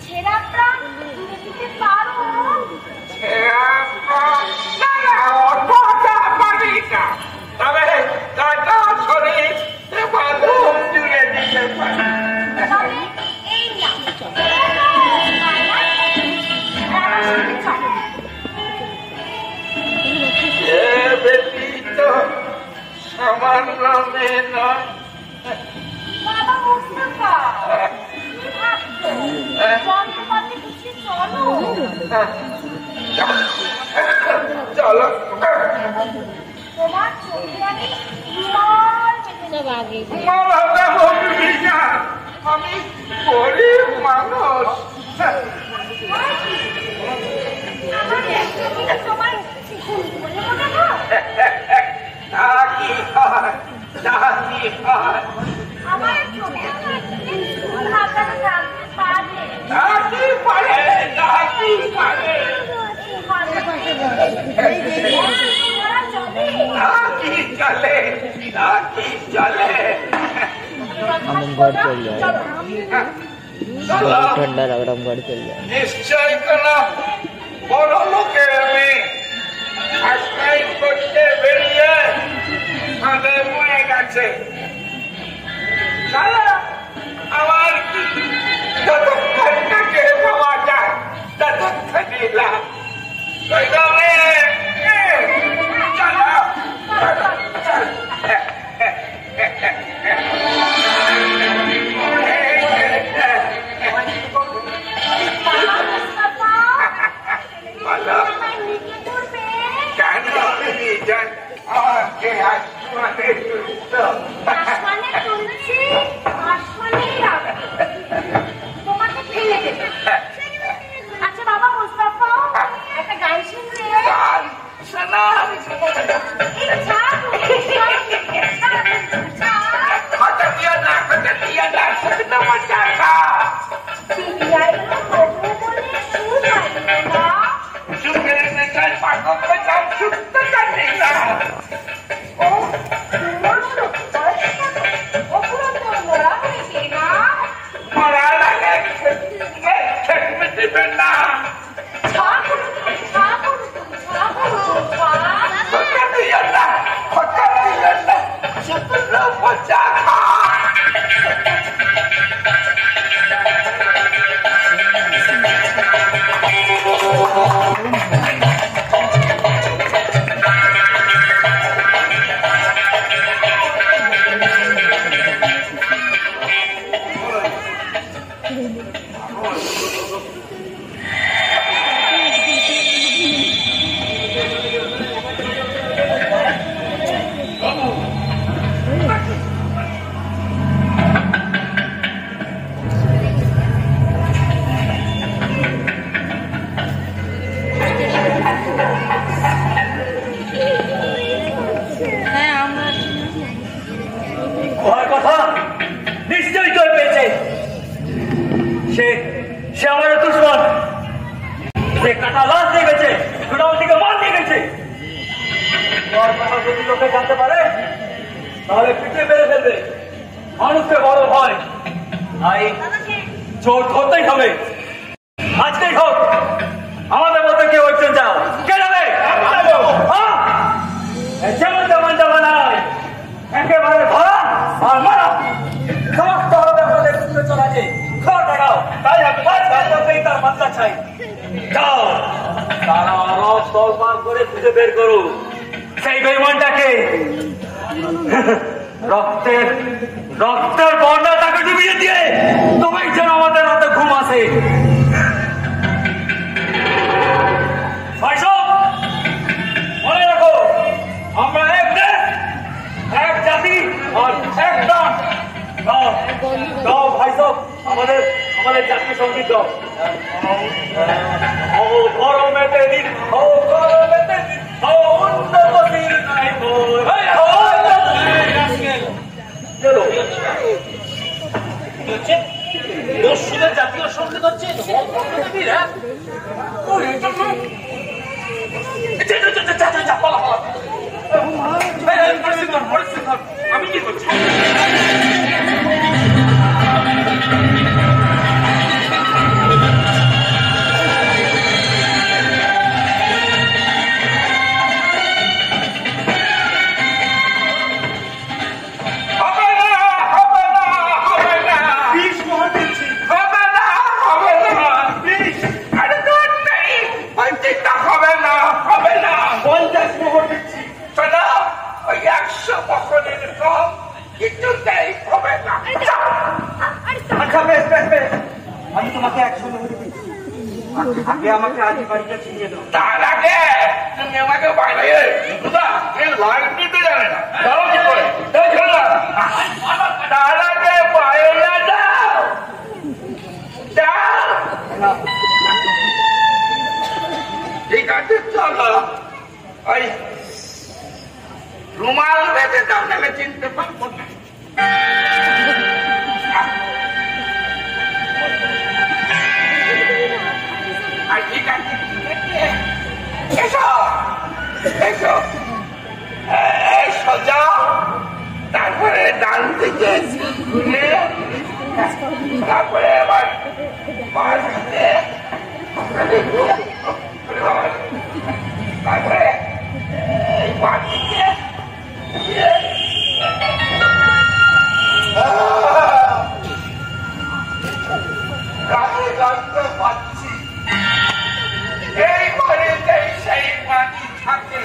ছেঁড়া প্রাণ দূরে দিতে পারো? তবে কাটা শরীর বাঁধন জুড়ে দিতে পারে। তবে এই না, এ ব্যতীত সামান্য মেয়ে নয়। বাবা মুস্তাফা, কি ভাবছো? যন্ত্রপাতি কিছু চলো। চলো তোমার চোখে আমি রুমাল বেঁধে सब आगे আমি গরিব মানুষ। আমার একদিকে তোমার বলে মনে হয় তা কি হয়, তা কি হয়, আমার চোখে স্কুল হাতানো জানতে পারে। তা কি পারে, তা কি পারে, ওরা চলে। তা কি চলে, তা কি চলে। हम घर चल जाए ठंडा लग रहा हम घर चल जाए নিশ্চয় কোন বড় লোকের মেয়ে আশ্রয় করতে বেরিয়ে ফাঁদে পড়ে গেছে। আমার কি যতক্ষণ তাকে পাওয়া যায় ততক্ষণই লাভ। তোমাকে ফেলে দেবে। আচ্ছা বাবা মুস্তাফা, একটা গান শুনবে? জানতে পারে তাহলে পিঠে মেরে ফেলবে। মানুষকে বড় ভয়, তাই চোর ধরতেই হবে। আজকেই হোক, আমাদের মধ্যে কেউ একজন যাও। কে যাবে? যেমন তেমন যাবে নাই, একেবারে ধরা আর মারা। সমস্ত আমাদের মধ্যে চলে আছে খবর দেখাও। তাই তার মাত্রা চাই। যাও, তারা রস তলবার করে খুঁজে বের করো সেই বেইমানটাকে। রক্তের বন্যা তাকে ডুবিয়ে দিয়ে তোমায় যেন আমাদের হাতে ঘুম আসে। মনে রাখো, আমরা এক দেশ, এক জাতি আর এক প্রাণ। গাও ভাই সব, আমাদের জাতীয় সঙ্গীত গাও। ও গরমেতে দিন, ও গরমেতে দিন, ও উন্নত দিন নাই বই। দস্যুদের জাতীয় সঙ্গীত হচ্ছে আমি কি করছি? আমি তোমাকে 100 মোহর দিচ্ছি। আগে আমাকে আজ বাড়িটা চিনিয়ে দাও। তার আগে তুমি আমাকে বাইরে লাইন দিতে জানে না, দাও কি করে? তার আগে বাইরে দাও। ঠিক আছে, চলো। ওই রুমাল বেঁধে দাও, নাহলে চিনতে পারবো না। ঠিক আছে, এসো এসো এসো, যাও। তারপরে ডান দিকে ঘুরে, তারপরে আবার বাঁ দিকে, তারপরে বাঁ দিকে। গায়ে গন্ধ পাচ্ছি, এই বাড়িতে সেই পানি থাকে।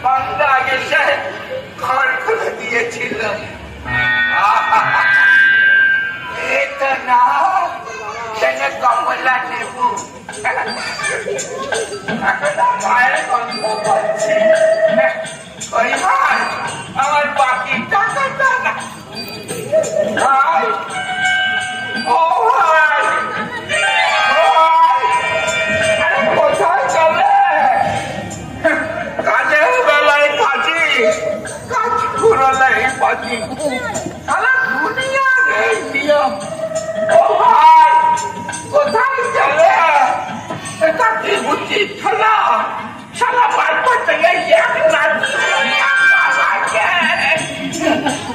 বাংলা এসে ঘর খুলে দিয়েছিল। এটা না, সেটা কমলা লেবু। এখন মায়ের গন্ধ পাচ্ছি। ওই ভাই, আমার বাকি টাকাটা না। ভাই, ও ভাই, কোথায় চলে? কাজের বেলায় কাজী, কাজ ফুরলেই বাজি। সারা দুনিয়া এই নিয়ম। ও ভাই, কোথায় চলে? এটা কি উচিত হলো? সারা বাড়িতে থেকে এক রাত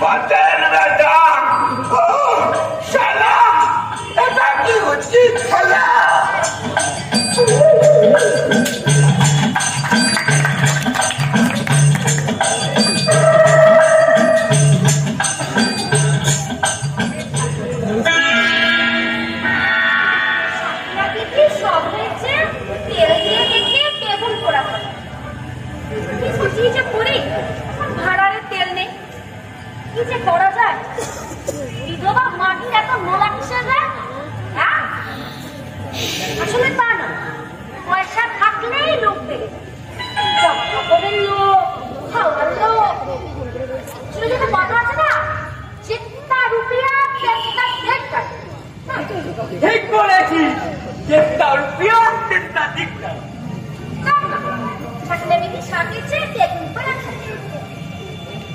বাতের রাজা। ও সারা, এটা কি উচিত হলো? আসলে তা না, পয়সা থাকলেই লোক দেবে, জামা কাপড়ের লোক, খাওয়ার লোক। আসলে যেটা কথা আছে না, জিতনা রুপিয়া তেতনা দেখটা। ঠিক বলেছিস, যেটা রুপিয়া তেতনা দেখটা। থাকলে বিধি সাথেছে দেখুন পড়া থাকে।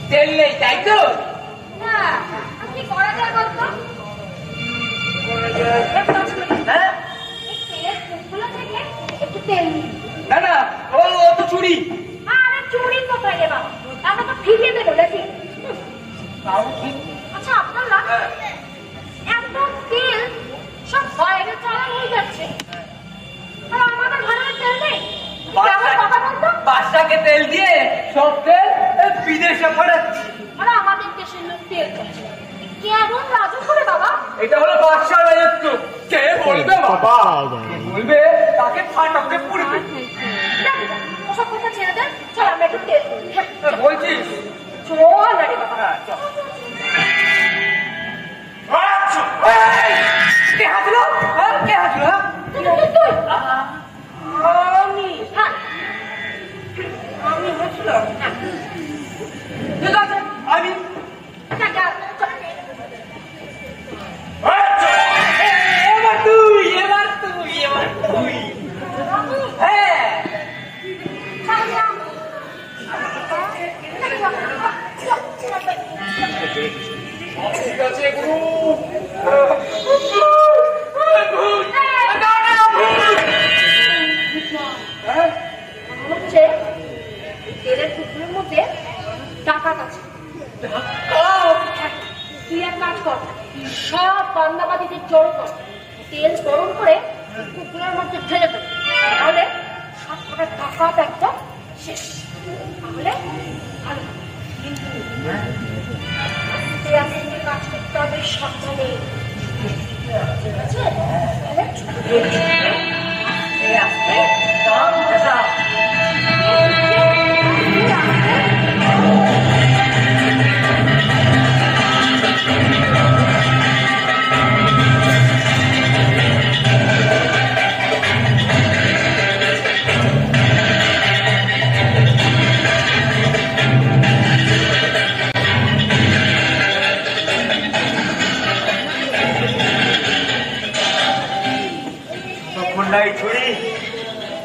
তেল নেই তাই তো? না, কি করা যায় বলতো? হ্যাঁ, একটু তেল না না, ও তো চুরি। আরে চুরি কোথায় রে বাবা, আমরা তো ফিরিয়ে দেবো নাকি? আচ্ছা আপনারা এত তেল সব বাইরে চালান হয়ে যাচ্ছে, আর আমাদের ঘরের তেল নেই। বাদশাকে তেল দিয়ে সব তেল বিদেশে পাঠাচ্ছি। আর আমাদের দেশের লোক তেল খাচ্ছে, কেমন রাজু করে বাবা? এটা হলো বাদশার রাজত্ব। কে বলবে বাবা? বলবে তাকে ফাটাকে পুড়বে। ওসব কথা ছেড়ে দেন, চল আমরা একটু তেল বলছিস চল না রে বাবা চল। কে হাসলো? কে হাসলো? তুই আমি হ্যাঁ আমি হাসলাম। ঠিক আছে আমি এবার তুই হ্যাঁ ঠিক আছে গুরু। হচ্ছে তেলের টুকরোর মধ্যে ডাকাত আছে। তুই এক কাজ কর, সব বান্দাবাদীদের জড়ো কর, তেল গরম করে টুকরোর মধ্যে ঢেলে দেবে, তাহলে সব কটা ডাকাত একদম শেষ। তাহলে ভালো কিন্তু আস্তে আস্তে কাজ করতে হবে, সাবধানে। ঠিক আছে? তাহলে আস্তে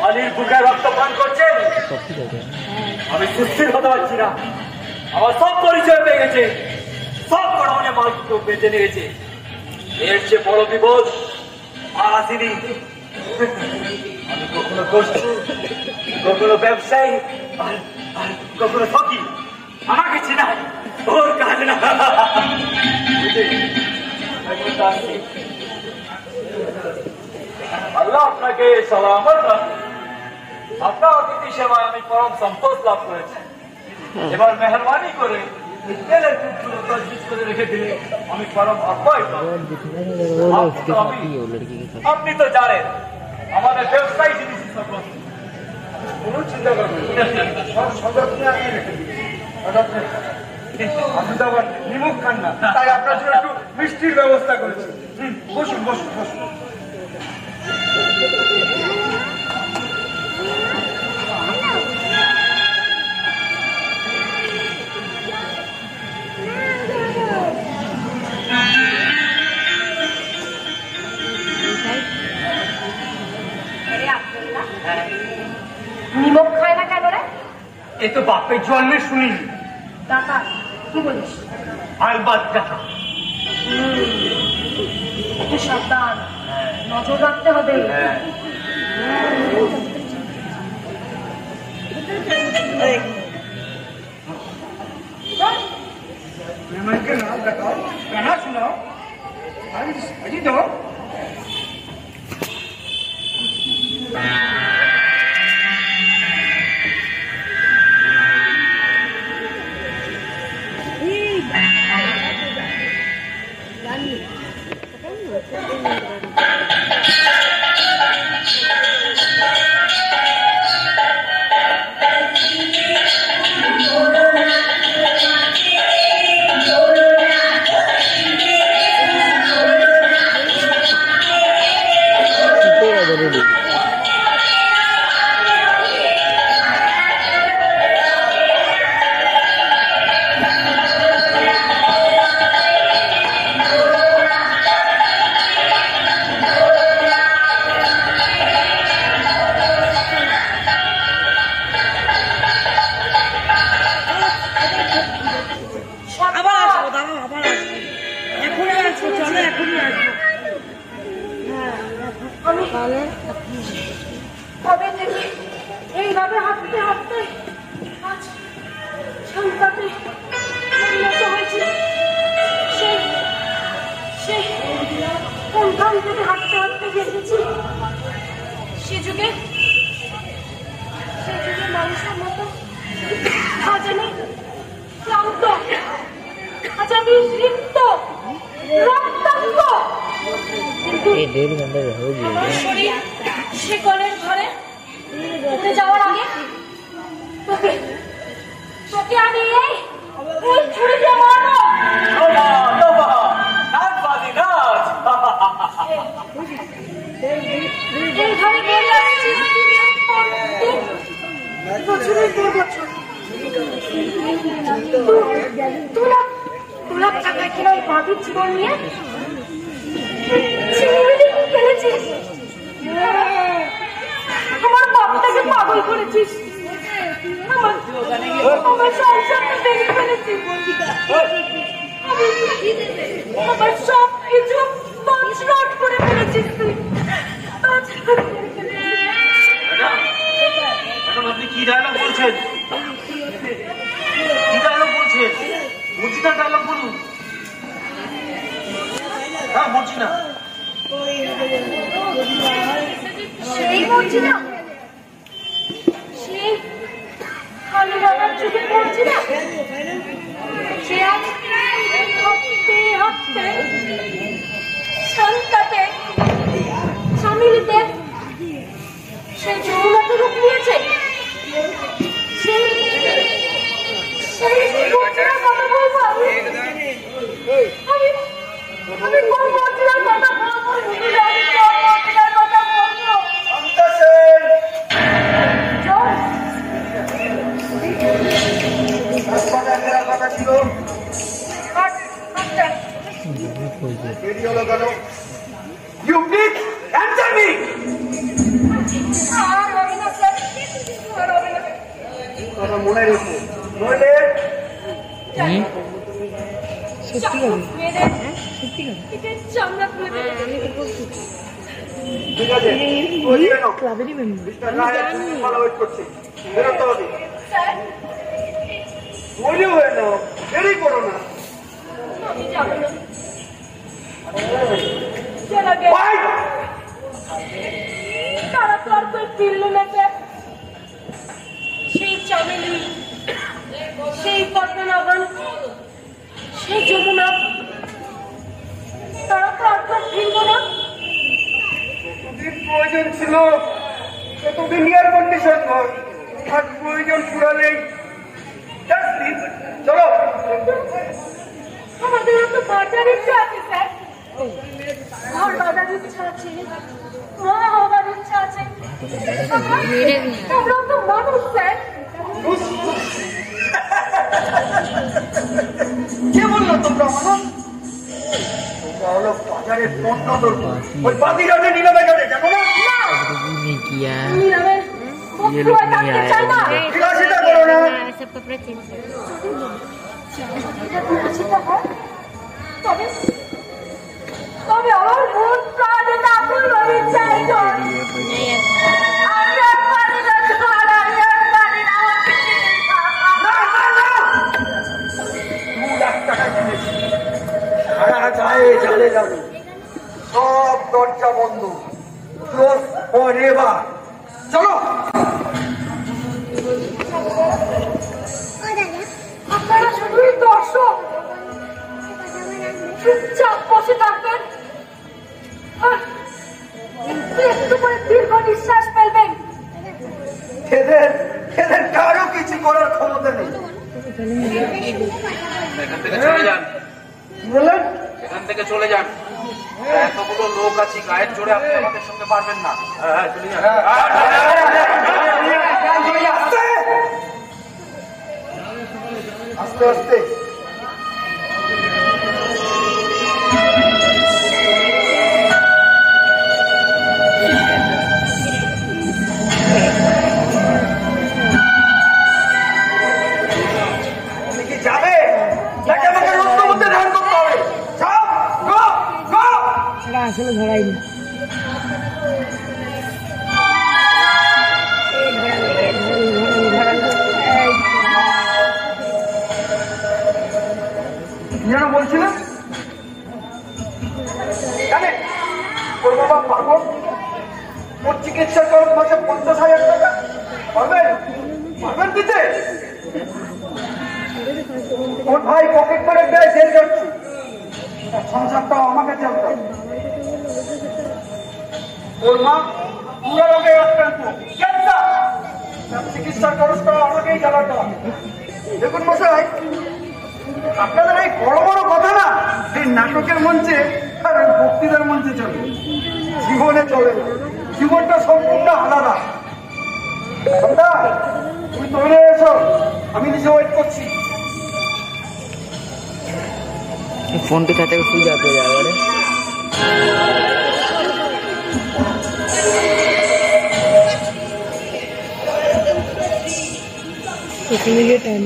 অলির বুকে রক্ত পান করছেন। আমি সুস্থির হতে পারছি না, আমার সব পরিচয় পেয়ে গেছে, সব গড়ানে মালগুলো বেঁচে নিয়ে গেছে। এর চেয়ে বড় বিপদ আর আসেনি। আমি কখনো গোষ্ঠী, কখনো ব্যবসায়ী, আর কখনো সখী। আমাকে চিনা ওর কাজ না। আল্লাহ আপনাকে সালামত রাখুন। আপনার অতিথি সেবায় আমি পরম সন্তোষ লাভ করেছি। এবার মেহরবানি করে তেলের টুকরো তজবিজ করে রেখে দিলে আমি পরম অব্যাহত। আপনি তো জানেন আমাদের ব্যবসায়ী জিনিস কোনো চিন্তা করবেন সব সযত্নে আপনি রেখে দিন। আপনি তো আবার নিমুখ খান না, তাই আপনার জন্য একটু মিষ্টির ব্যবস্থা করেছি। বসুন বসুন বসুন। নিমক খায় না কেন রে? এ তো বাপের জন্মে শুনিনি। ডাকা কি বলিস? আলবাত ডাকা। একটু সাবধান, নজর রাখতে হবে। মেহমানকে নাম দেখাও, গানা শোনাও, আমি সাজি দাও। কবে থেকে এইভাবে হাঁটতে হাঁটতে আজ সন্তানে উন্নত হয়েছে। সেই কোনখান থেকে হাঁটতে হাঁটতে গেছি সে যুগে মানুষের মতো আজ আমি ক্লান্ত, আজ আমি লিপ্ত, রক্তাক্ত। আমার শরীর সে কলের ঘরে উঠে যাওয়ার আগে তোকে আজকে আমি এই ছুরি দিয়ে মারবো। এই ঘরে বেরিয়ে আসছিস বছরের পর বছর তুলা টাকা কিনা ওই বাঁধির জীবন নিয়ে ফেলেছিস। আমার বাপটাকে পাগল করেছিস, আমার সংসারটা ভেঙে ফেলেছিস, আমার সব কিছু তছনছ করে ফেলেছিস তুই। আপনি কি ডায়লগ বলছেন? কি ডায়লগ বলছেন? মর্জিনার ডায়লগ বলুন। হ্যাঁ মর্জিনা। সেই মর্জিনা, সেই কালু বাবার চোখে মর্জিনা, সে আজ হাঁটতে হাঁটতে শান্তাতে স্বামীতে সেই যমুনাতে রূপ নিয়েছে। সেই মর্জিনার কথা বলবো আমি কোন মর্জিনার কথা বলবো? আমি কোন মর্জিনার কথা বলবো? কথা ছিল You please answer me! কথা মনে রেখো, নইলে ঠিক আছে। ওয়েট করছি, বেরোতে হবে। বলি হয়ে নাও, দেরি করো না। তারা তো আর কেউ ফিরল না। সেই চামেলি, সেই পদ্মনাভন, সেই যমুনা, তারা তো আর কেউ ফিরল না। যতদিন প্রয়োজন ছিল ততদিন এয়ার কন্ডিশন ঘর, আর প্রয়োজন পুরালেই চলো। আমাদের তো বাঁচার ইচ্ছা আছে স্যার, ঘর বাঁধার ইচ্ছা আছে, মা হবার ইচ্ছা আছে। আমরা তো মানুষ স্যার। কে বললো তোমরা মানুষ? তোমরা হলো বাজারের পণ্য দ্রব্য। ওই বাদিরাটে নিলামে গেলে দেখো না? নিলামে বক্তৃতা থাকতে চাই না। বিলাসিতা করো না। सब कपड़े चेंज कर তবে তবে আমার মন প্রাণে দাপুর ভাবে চাই তো। আমি আর পারি না তোমার, আমি আর পারি না। সারা গায়ে জ্বালে যাবে, সব দরজা বন্ধ, ক্লোজ ফরএভার। চলো। আপনারা শুধুই দর্শক, চুপচাপ বসে থাকবেন, একটু করে দীর্ঘ নিঃশ্বাস ফেলবেন। এদের কারো কিছু করার ক্ষমতা নেই। এখান থেকে চলে যান, বললেন এখান থেকে চলে যান। এতগুলো লোক আছে, গায়ের জোরে আপনি আমাদের সঙ্গে পারবেন না। হ্যাঁ চলে যান। আস্তে আস্তে যাবে নাকি আমাকে রক্ত মধ্যে ধারণ করতে হবে? আসলে ধরাইনি। যেন বলছিলেন জানেন ওর বাবা পাগল, ওর চিকিৎসা খরচ মাসে 50,000 টাকা। পারবেন পারবেন দিতে? ওর ভাই পকেট করে দেয়, জেল যাচ্ছে, সংসারটাও আমাকে চলতে হবে। ওর মা পুরো রোগে আক্রান্ত, ক্যান্সার, তার চিকিৎসা খরচটাও আমাকেই চালাতে হবে। দেখুন মশাই, আপনাদের এই বড় বড় কথা না এই নাটকের মঞ্চে আর বক্তৃতার মঞ্চে চলে, জীবনে চলে না। জীবনটা সম্পূর্ণ আলাদা। তুমি তৈরি এসো, আমি নিজে ওয়েট করছি। ফোনটি সাথে শুয়ে যাবে যাবে টাইম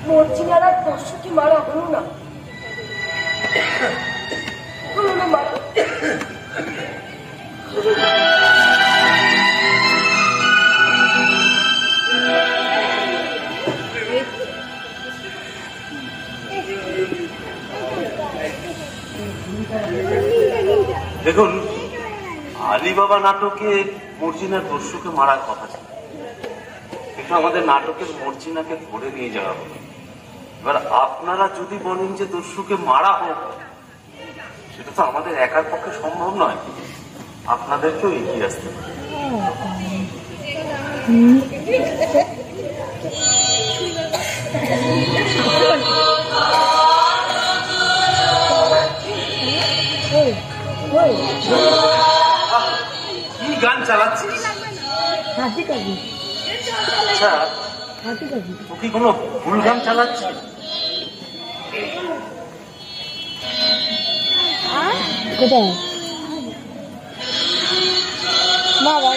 মর্জিনার আর দর্শককে মারা হলো না, মারা। দেখুন, আলিবাবা নাটকে মর্জিনার দস্যুকে মারার কথা ছিল, কিন্তু আমাদের নাটকের মর্জিনাকে ধরে নিয়ে যাওয়া হলো। এবার আপনারা যদি বলেন যে দস্যুকে মারা হোক, সেটা তো আমাদের একার পক্ষে সম্ভব নয়, আপনাদেরকেও এগিয়ে আসতে পারে। কি গান চালাচ্ছিস? আচ্ছা, ও কি কোনো ভুল গান চালাচ্ছে? কোথায় বাবা